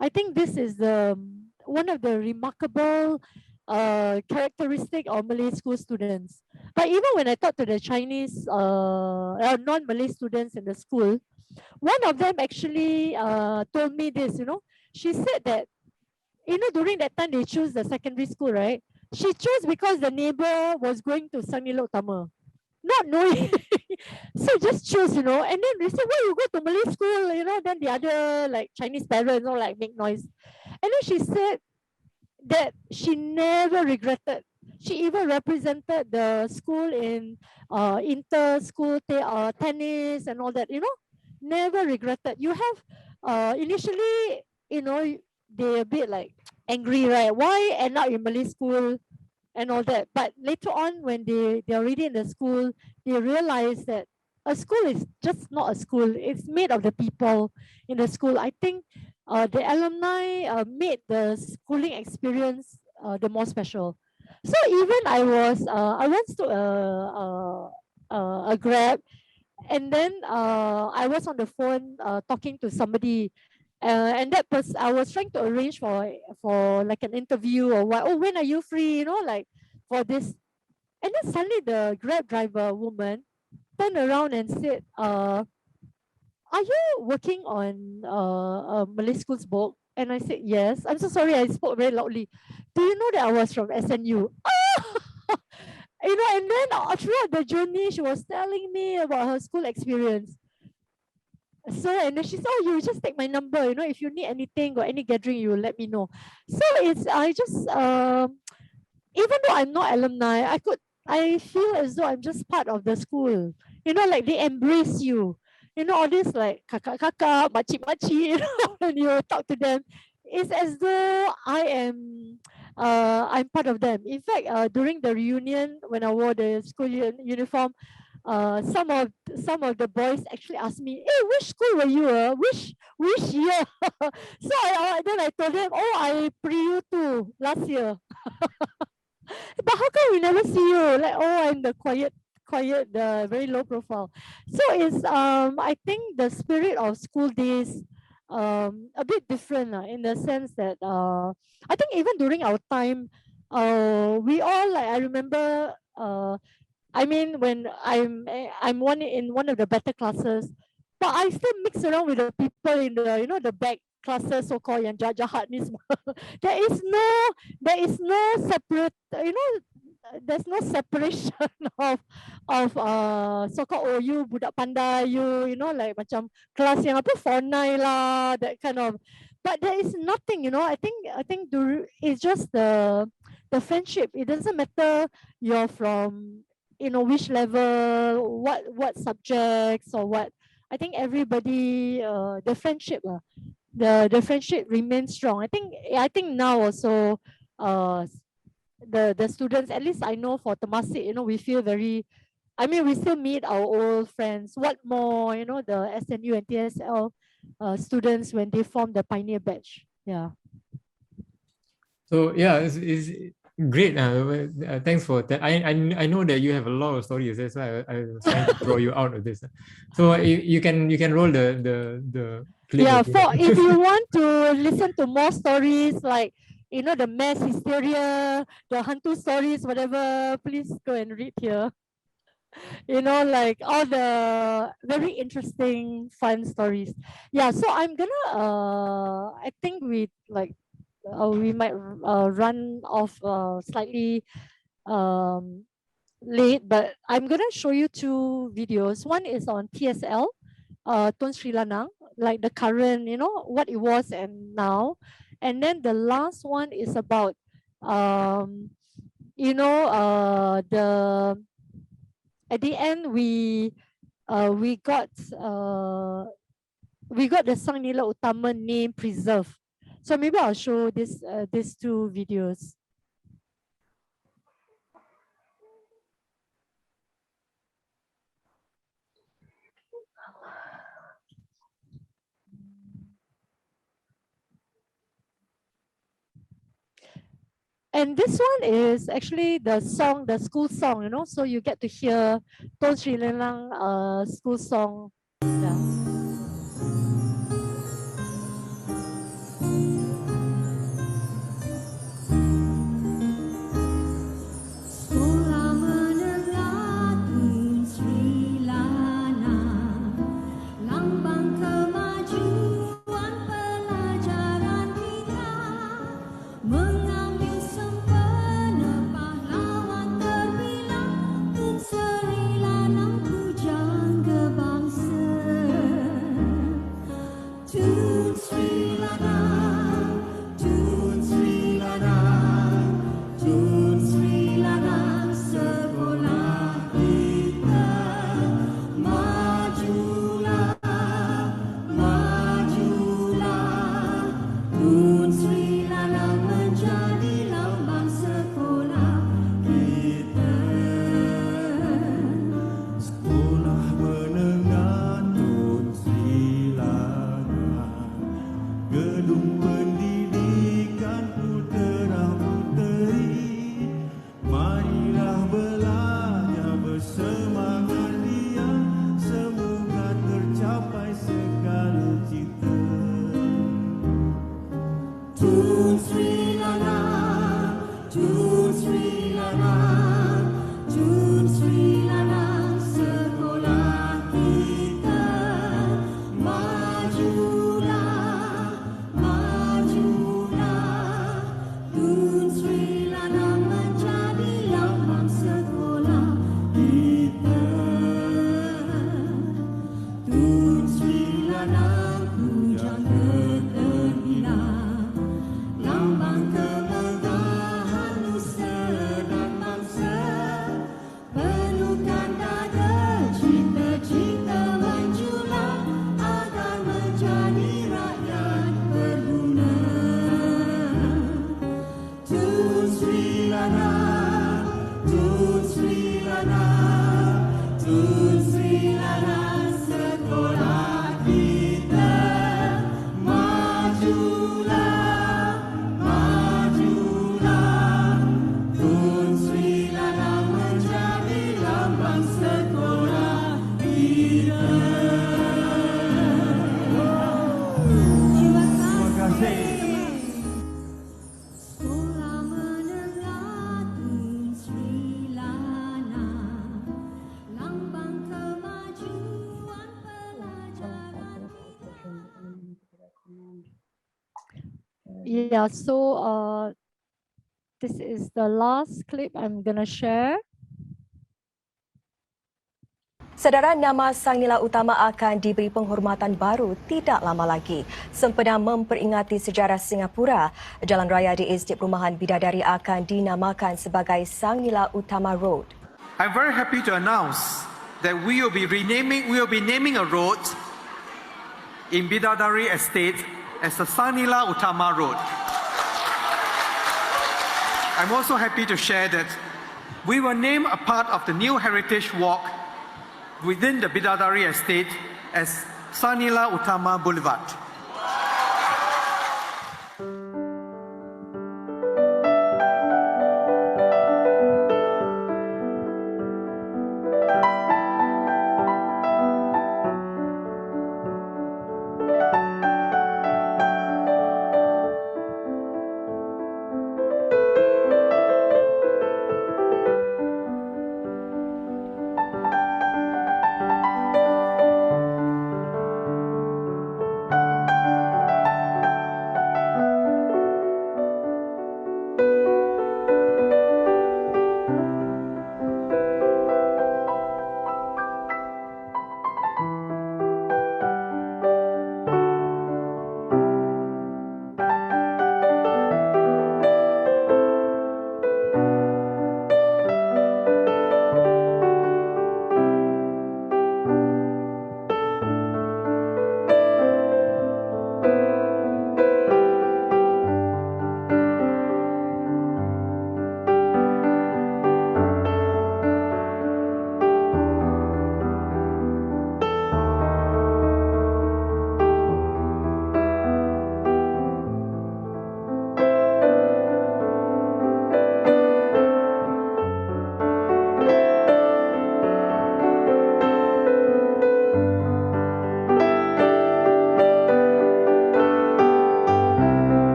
I think this is the one of the remarkable characteristic of Malay school students. But even when I talk to the Chinese non-Malay students in the school, one of them actually told me this. She said that during that time they choose the secondary school, right? She chose because the neighbor was going to Nila Utama, not knowing. So just choose, and then they said, why you go to Malay school, then the other like Chinese parents all like make noise. And then she said that she never regretted. She even represented the school in inter school tennis and all that, never regretted. You have initially, they a bit like angry, right? Why end up in Malay school and all that? But later on, when they're already in the school, they realize that a school is just not a school. It's made of the people in the school. I think the alumni made the schooling experience the more special. So even I once took a Grab, and then I was on the phone talking to somebody, and that person, I was trying to arrange for like an interview or what. Oh, when are you free? Like for this. And then suddenly the Grab driver woman turned around and said, "Are you working on Malay School's book?" And I said, "Yes." I'm so sorry, I spoke very loudly. "Do you know that I was from SNU?" And then throughout the journey, she was telling me about her school experience. So, and then she said, "Oh, you just take my number. If you need anything or any gathering, you will let me know." So I just, even though I'm not alumni, I feel as though I'm just part of the school. Like they embrace you. All this like kakak, makcik, when you talk to them, it's as though I'm part of them. In fact, during the reunion, when I wore the school uniform, some of the boys actually asked me, "Hey, which school were you? Which year?" So then I told them, "Oh, I pre-U too last year." But how come we never see you? Like, oh, I'm the quiet, the very low profile. So it's I think the spirit of school days a bit different in the sense that I think even during our time, we all like, I remember I mean, when I'm in one of the better classes, but I still mix around with the people in the the back classes, so called yang jahat ni semua. there is no separate, there's no separation of so called, oh, you budak pandai, like macam kelas yang apa fonai lah, that kind of. But there is nothing, I think it's just the friendship. It doesn't matter you're from which level, what subjects or what. I think everybody, the friendship the friendship remains strong. I think now also uh the students, at least I know for Temasek, we feel very, I mean, we still meet our old friends. What more, the SNU and TSL students when they form the pioneer batch. Yeah. So yeah, it's great. Thanks for that. I know that you have a lot of stories. That's why I was trying to throw you out of this. So you can roll the clip. Yeah, again. if you want to listen to more stories like the mass hysteria, the hantu stories, whatever, please go and read here. Like all the very interesting, fun stories. Yeah, so I'm gonna I think we might run off slightly um late, but I'm gonna show you two videos. One is on TSL, Tun Seri Lanang, like the current, what it was and now. And then the last one is about the at the end we got the Sang Nila Utama name preserved. So maybe I'll show these two videos. And this one is actually the song, the school song, you know, so you get to hear Tun Seri Lanang school song. Yeah. Sekolah menengah Tun Seri Lanang, lambang kemajuan pelajaran kita, mengambil sempena pahlawan terbilang. Tun Seri Lanang pujangga bangsa. Tun Seri Lanang, Tun Seri Lanang, Tun Seri Lanang, sekolah kita. Majulah, majulah, Tun Seri Lanang menjadi lambang sekolah kita. Sekolah menengah Tun Seri Lanang, gedung pendidikan putera-puteri. Marilah belajar bersemangat riang, semoga tercapai segala cita. Tun Seri Lanang, Tun Seri Lanang, Tun Seri Lanang, sekolah kita. Majulah, majulah, Tun Seri Lanang menjadi lambang sekolah kita. Tun Seri Lanang pujangga terbilang, lambang kemegahan nusa dan bangsa. Penuhkan dada cita-cita menjulang, agar menjadi rakyat berguna. Tun Seri Lanang, Tun Seri Lanang, Tun Seri Lanang, sekolah kita. Majulah, majulah, Tun Seri Lanang menjadi lambang sekolah kita. Terima kasih. Sekolah menengah Tun Seri Lanang, lambang kemajuan pelajaran Yeah, so this is the last clip I'm gonna share. Saudara, nama Sang Nila Utama akan diberi penghormatan baru tidak lama lagi. Sempena memperingati sejarah Singapura, jalan raya di estet perumahan Bidadari akan dinamakan sebagai Sang Nila Utama Road. I'm very happy to announce that we will be naming a road in Bidadari Estate as the Sang Nila Utama Road. I'm also happy to share that we will name a part of the new heritage walk within the Bidadari Estate as Sang Nila Utama Boulevard.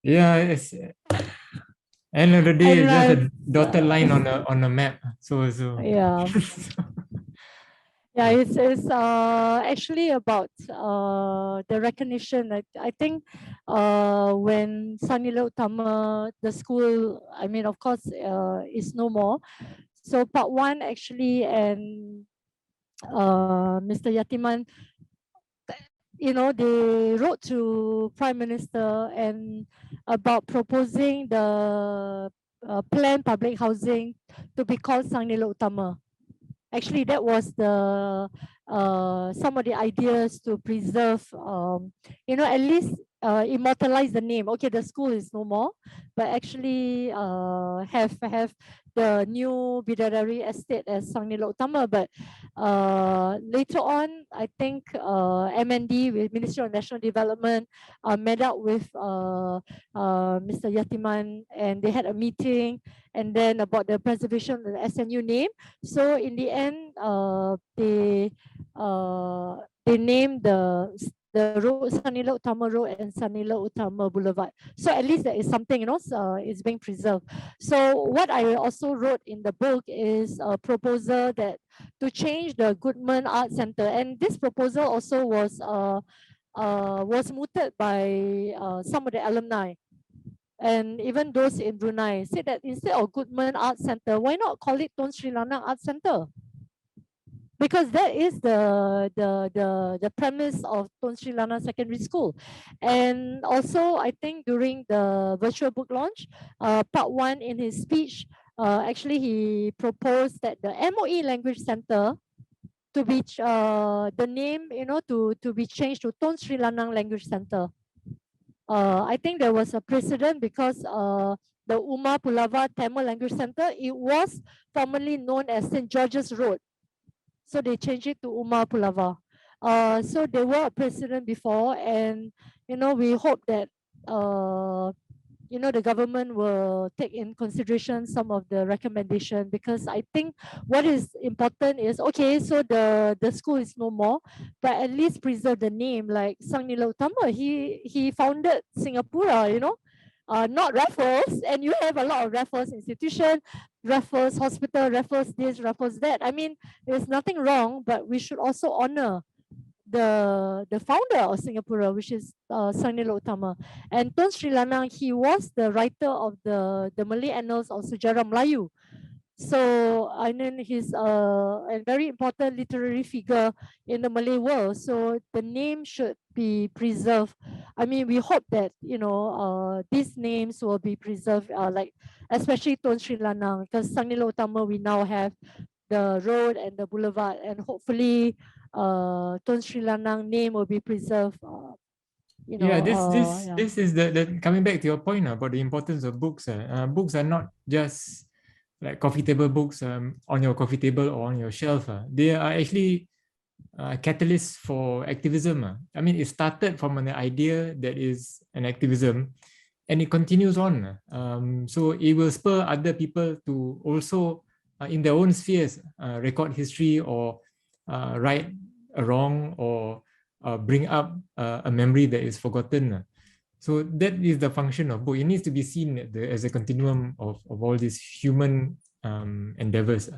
Yeah, it's end of the day, And it's just a like, dotted line on a map. So yeah. Yeah, it's actually about the recognition. I think when Nila Utama, the school, I mean, of course, is no more. So part one actually, and Mr. Yatiman, they wrote to Prime Minister and about proposing the planned public housing to be called Nila Utama. Actually, that was the some of the ideas to preserve, at least immortalize the name. Okay, the school is no more, but actually have the new Bidadari estate as Nila Utama. But later on, I think MND with Ministry of National Development met up with Mr. Yatiman, and they had a meeting, and then about the preservation of the SNU name. So in the end, they named the road Nila Utama Road and Nila Utama Boulevard. So at least there is something, is being preserved. So what I also wrote in the book is a proposal that to change the Goodman Art Center, and this proposal also was mooted by some of the alumni. And even those in Brunei said that instead of Goodman Art Center, why not call it Tun Seri Lanang Art Center? Because that is the premise of Tun Seri Lanang Secondary School. And also, I think during the virtual book launch, part one in his speech, actually he proposed that the MOE Language Center to be the name, to be changed to Tun Seri Lanang Language Center. I think there was a precedent because the Umar Pulava Tamil Language Center, it was formerly known as St. George's Road. So they changed it to Umar Pulava. So there were a precedent before, and we hope that the government will take in consideration some of the recommendation, because I think what is important is, okay, so the school is no more, but at least preserve the name. Like Nila Utama, he founded Singapura, not Raffles, and you have a lot of Raffles institution, Raffles Hospital, Raffles this, Raffles that. I mean, there's nothing wrong, but we should also honor the founder of Singapura, which is Nila Utama. And Tun Seri Lanang, he was the writer of the Malay Annals of Sejarah Melayu. So I mean, he's a very important literary figure in the Malay world. So the name should be preserved. I mean, we hope that these names will be preserved, like especially Tun Seri Lanang, because Nila Utama we now have the road and the boulevard, and hopefully Tun Seri Lanang name will be preserved. Yeah, Yeah. this is the coming back to your point about the importance of books. Books are not just like coffee table books on your coffee table or on your shelf. They are actually catalysts for activism. I mean, it started from an idea that is an activism, and it continues on. So it will spur other people to also, in their own spheres, record history or right a wrong, or bring up a memory that is forgotten. So that is the function of book. It needs to be seen as a continuum of all these human endeavors.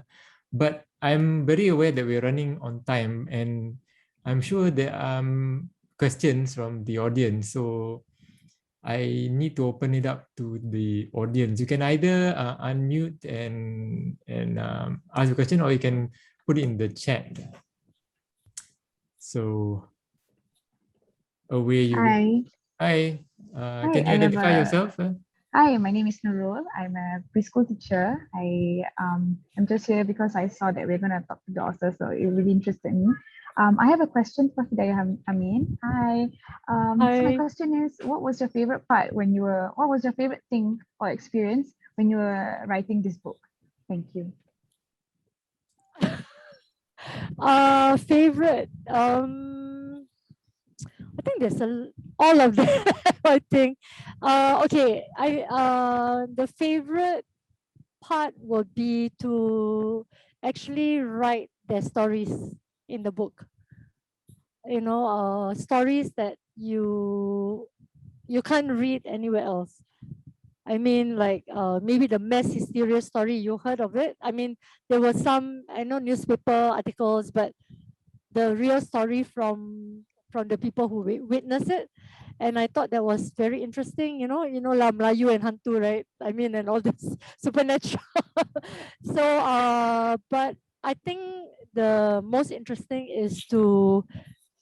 But I'm very aware that we're running on time, and I'm sure there are questions from the audience. So I need to open it up to the audience. You can either unmute and ask a question, or you can put it in the chat. So away you Hi. go. Hi. Hi, Can you identify yourself? Hi, my name is Nurul. I'm a preschool teacher. I'm just here because I saw that we're going to talk to the author, so it really interested me. I have a question for Hidayah Amin. Hi. So my Hi. question is, what was your favorite thing or experience when you were writing this book? Thank you. Favorite. I think there's all of them. I think. Okay. The favorite part would be to actually write their stories in the book. Stories that you you can't read anywhere else. I mean, like maybe the mass hysteria story, you heard of it? I mean, there were some, I know, newspaper articles, but the real story from the people who witnessed it, and I thought that was very interesting. La Melayu and hantu, right? I mean, and all this supernatural. So, but I think the most interesting is to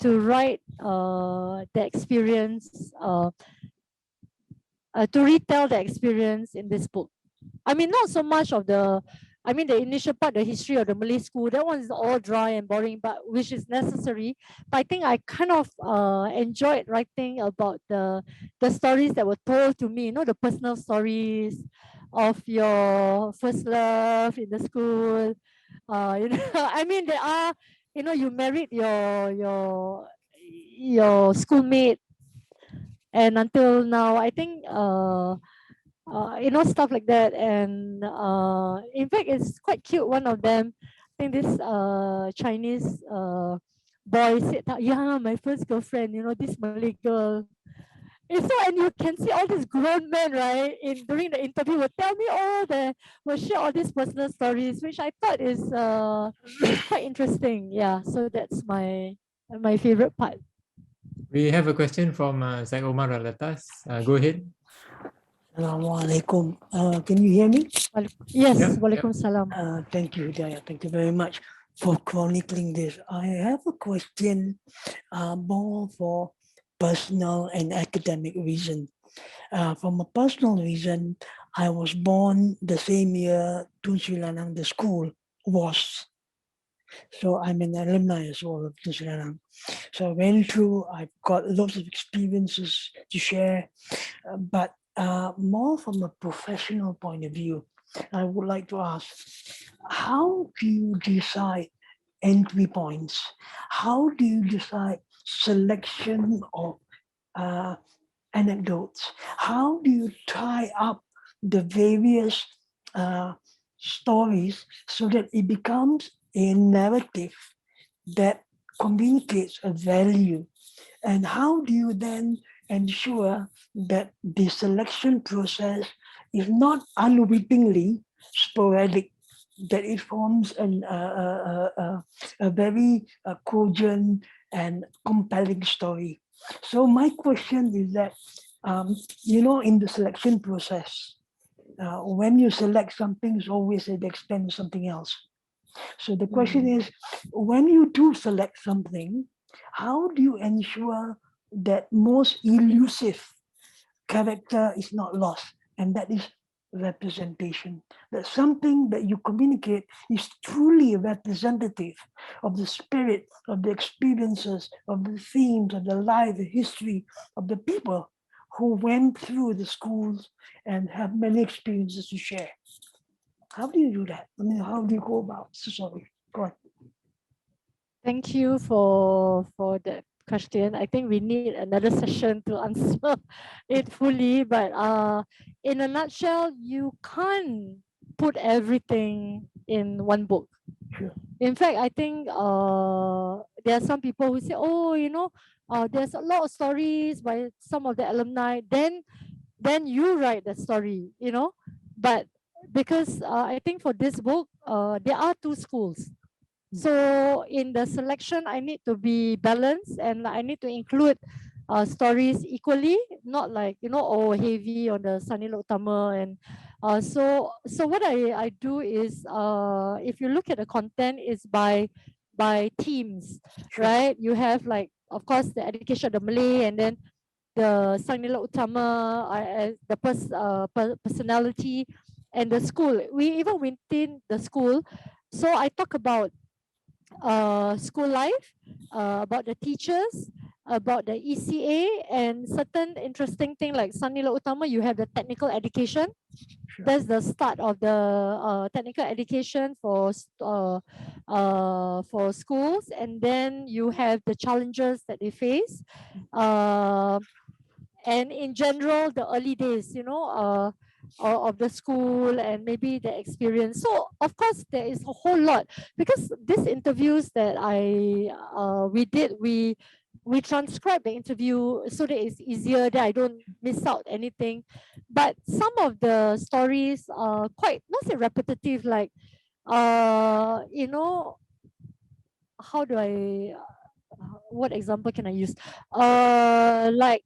write the experience, to retell the experience in this book. I mean, not so much of the initial part, the history of the Malay school, that one is all dry and boring, but which is necessary. But I think I kind of enjoyed writing about the stories that were told to me, the personal stories of your first love in the school. I mean, there are, you married your schoolmate, and until now, I think stuff like that. And in fact, it's quite cute. One of them, I think this Chinese boy said, yeah, my first girlfriend, this Malay girl. And so, and you can see all these grown men, right, during the interview will tell me will share all these personal stories, which I thought is quite interesting. Yeah, so that's my favorite part. We have a question from Syed Omar Alatas. Go ahead. Assalamualaikum. Can you hear me? Yes, Yep, walaikum salam. Thank you, Hidayah. Thank you very much for chronicling this. I have a question more for personal and academic reason. From a personal reason, I was born the same year Tun Seri Lanang, the school, was. So I'm an alumni as well of Tun Seri Lanang. So I went through, I've got lots of experiences to share, but more from a professional point of view, I would like to ask, how do you decide entry points? How do you decide selection of anecdotes? How do you tie up the various stories so that it becomes a narrative that communicates a value? And how do you then ensure that the selection process is not unwittingly sporadic, that it forms a very cogent and compelling story? So my question is that, in the selection process, when you select something, it's always at the expense of something else. So the question is, when you do select something, how do you ensure that most elusive character is not lost? And that is representation. That something that you communicate is truly representative of the spirit, of the experiences, of the themes, of the life, the history of the people who went through the schools and have many experiences to share. How do you do that? I mean, how do you go about? So sorry, go on. Thank you for that question. I think we need another session to answer it fully. But in a nutshell, you can't put everything in one book. Sure. In fact, I think there are some people who say, oh, there's a lot of stories by some of the alumni. Then you write the story, But because I think for this book, there are two schools. So in the selection, I need to be balanced, and I need to include stories equally, not like, heavy on the Nila Utama. And so what I do is, if you look at the content, is by themes, right? You have, like, of course, the education of the Malay, and then the Nila Utama, the personality, and the school. We even within the school. So I talk about school life, about the teachers, about the ECA, and certain interesting thing like Nila Utama, you have the technical education. Sure. That's the start of the technical education for schools, and then you have the challenges that they face, and in general the early days, of the school, and maybe the experience. So of course there is a whole lot, because these interviews that we we transcribe the interview so that it's easier, that I don't miss out anything. But some of the stories are quite, not say repetitive, like you know, how do I what example can I use? Like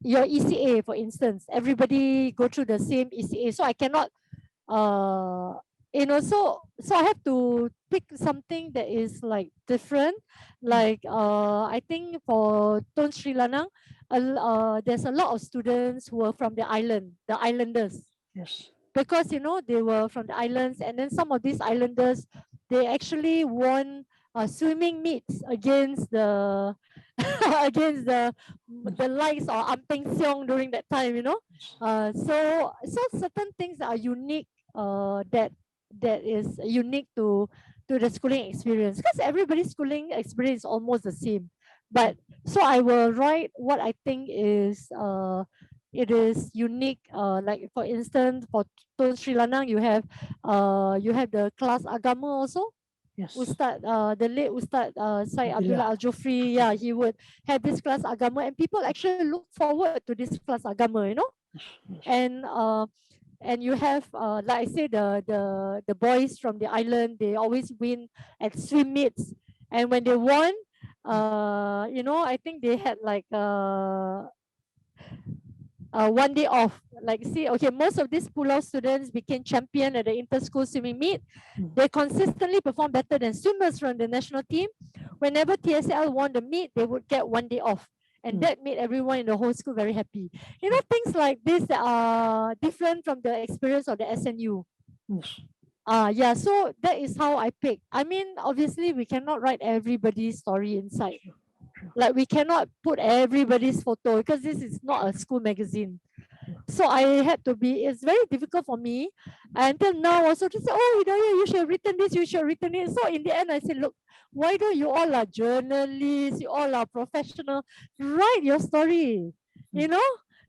your ECA, for instance, everybody go through the same ECA, so I cannot so I have to pick something that is like different. Like I think for Tun Seri Lanang, there's a lot of students who are from the islanders, Yes. because they were from the islands, and then some of these islanders, they actually won swimming meets against the against the likes of Ampeng Siong during that time. So certain things are unique, that is unique to the schooling experience, because everybody's schooling experience is almost the same. But so I will write what I think is it is unique. Like for instance, for Tun Sri Lanang, you have the class agama also. Yes. Ustad, the late Ustad Syed Abdullah. Abdullah Al-Jufri, yeah, he would have this class agama, and people actually look forward to this class agama. And you have, like I say, the boys from the island, they always win at swim meets, and when they won, I think they had like 1 day off. Like, see, okay, most of these Pulau students became champion at the inter-school swimming meet. They consistently perform better than swimmers from the national team. Whenever TSL won the meet, they would get 1 day off. And that made everyone in the whole school very happy. Things like this that are different from the experience of the SNU. Yes. Yeah, so that is how I pick. I mean, obviously, we cannot write everybody's story inside. Like, we cannot put everybody's photo, because this is not a school magazine. So I had to be, it's very difficult for me until now also to say, oh, Hidayah, you should have written this, you should have written it. So in the end, I said, look, why don't you all are journalists, you all are professional, write your story,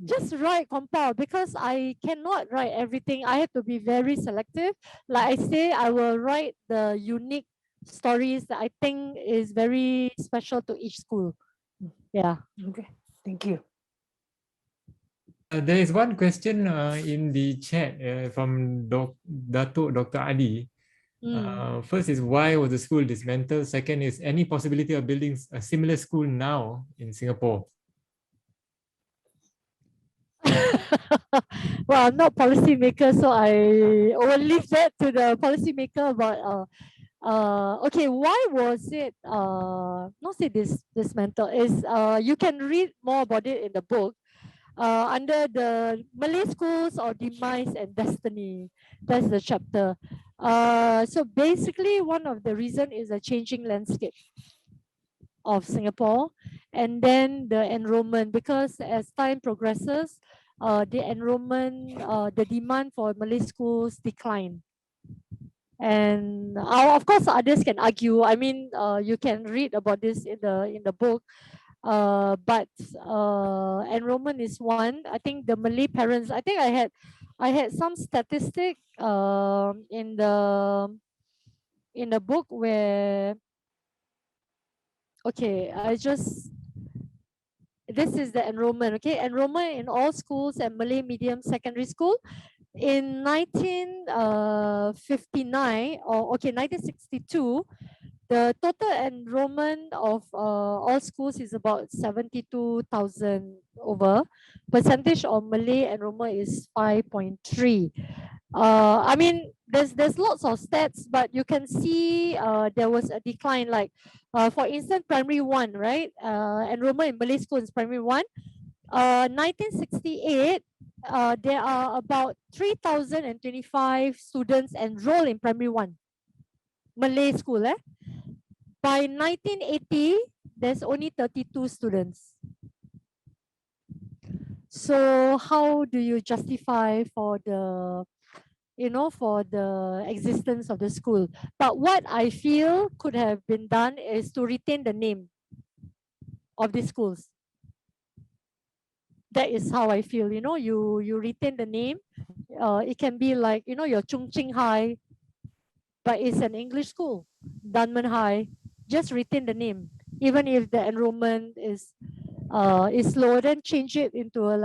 just write, compile, because I cannot write everything. I have to be very selective. Like I say, I will write the unique stories that I think is very special to each school. Yeah. Okay, thank you. There is one question in the chat from Datuk Dr. Adi. First is, why was the school dismantled? Second is, any possibility of building a similar school now in Singapore? Well, I'm not policymaker, so I will leave that to the policymaker. But okay, why was it not say dismantled? Is you can read more about it in the book. Under the Malay schools or demise and destiny, that's the chapter. So basically, one of the reason is a changing landscape of Singapore, and then the enrollment, because as time progresses, the enrollment, the demand for Malay schools decline. And of course, others can argue. I mean, you can read about this in the book. But enrollment is one. I think the Malay parents, I think I had some statistic in the book where, okay, this is the enrollment. Okay, enrollment in all schools and Malay medium secondary school in 1959, or okay, 1962. The total enrollment of all schools is about 72,000 over. Percentage of Malay enrollment is 5.3. I mean, there's lots of stats, but you can see there was a decline. Like, for instance, primary one, right? Enrollment in Malay school is primary one. 1968, there are about 3,025 students enrolled in primary one, Malay school. By 1980, there's only 32 students. So how do you justify for the existence of the school? But what I feel could have been done is to retain the name of these schools. That is how I feel. You retain the name. It can be like, your Chung Ching High, but it's an English school. Dunman High. Just retain the name. even if the enrollment is slow, then change it into an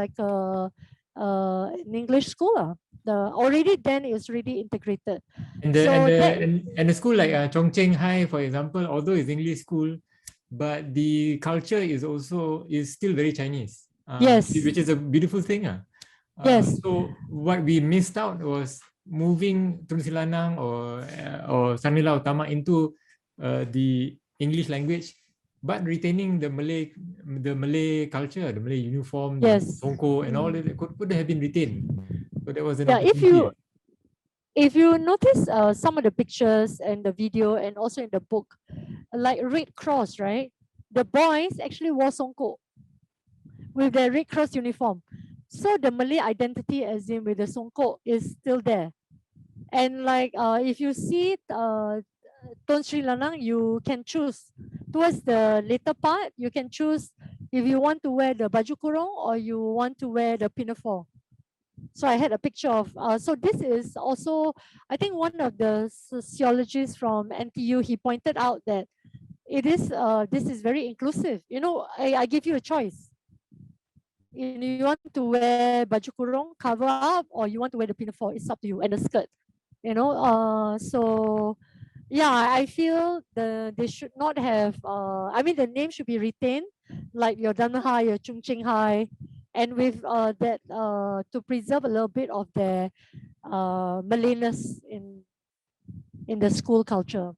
English school. Already then it's really integrated. And the school like Chongqing High, for example, although it's English school, but the culture is still very Chinese. Yes. Which is a beautiful thing. Yes. So what we missed out was moving Tun Seri Lanang or Nila Utama into the English language, but retaining the Malay culture, the Malay uniform, the Yes. songkok and all that could have been retained. So that was an Yeah, opportunity. if you notice some of the pictures and the video and also in the book, like Red Cross, right? The boys actually wore songkok with their Red Cross uniform. So the Malay identity as in with the songkok is still there. And like if you see Tun Seri Lanang, you can choose. Towards the later part, you can choose if you want to wear the baju kurung or you want to wear the pinafore. So I had a picture of, so this is also, I think one of the sociologists from NTU, he pointed out that this is very inclusive. You know, I give you a choice. You want to wear baju kurung, cover up, or you want to wear the pinafore, it's up to you, and the skirt. You know, so yeah, I feel they should not have, I mean, the name should be retained, like your Dunman High, your Chongqing High, and with that to preserve a little bit of their Malayness in the school culture.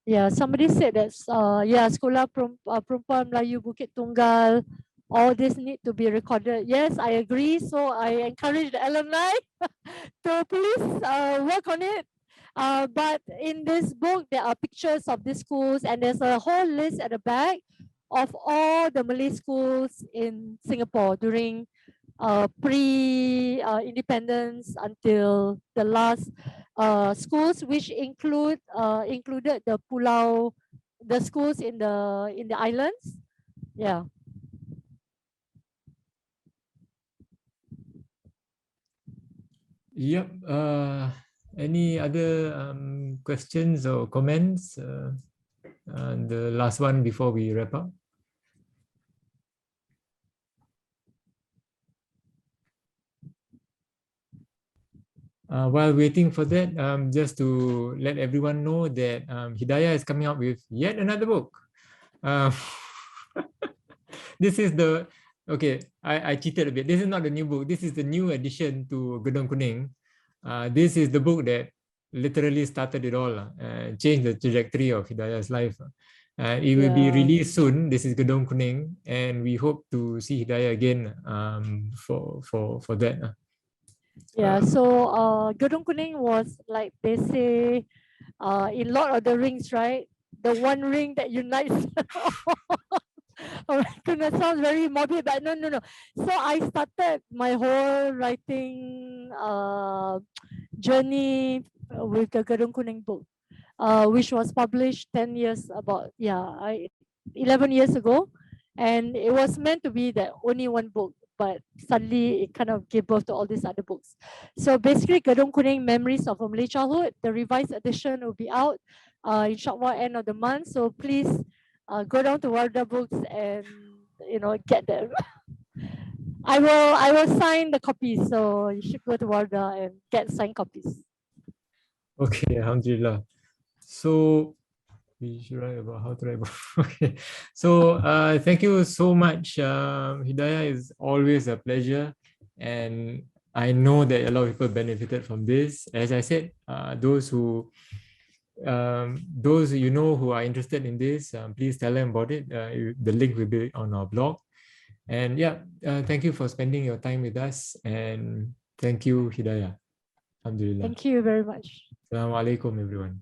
Yeah, somebody said that yeah, Sekolah Perempuan Melayu Bukit Tunggal, all this need to be recorded. Yes, I agree. So I encourage the alumni to please work on it. But in this book, there are pictures of these schools, and there's a whole list at the back of all the Malay schools in Singapore during pre-independence until the last schools, which included the pulau, the schools in the islands. Yeah. Yep. Any other questions or comments? The last one before we wrap up. While waiting for that, just to let everyone know that Hidayah is coming out with yet another book. This is the, okay, I cheated a bit. This is not the new book. This is the new addition to Gedong Kuning. This is the book that literally started it all, changed the trajectory of Hidayah's life. It will be released soon. This is Gedong Kuning, and we hope to see Hidayah again for that. Yeah, so Gedong Kuning was, like they say in Lord of the Rings, right? The one ring that unites. Oh my goodness, sounds very morbid, but no. So I started my whole writing journey with the Gedong Kuning book, which was published 11 years ago, and it was meant to be the only one book, but suddenly it kind of gave birth to all these other books. So basically, Gedong Kuning Memories of a Malay Childhood, the revised edition will be out inshallah end of the month. So please go down to Wardah Books and get them. I will sign the copies, so you should go to Wardah and get signed copies. Okay, alhamdulillah. So we should write about how to write about. Okay, so thank you so much, Hidayah. Is always a pleasure, and I know that a lot of people benefited from this. As I said, those who who are interested in this, please tell them about it. The link will be on our blog. And yeah, thank you for spending your time with us, and thank you, Hidayah. Alhamdulillah. Thank you very much. Assalamu alaikum, everyone.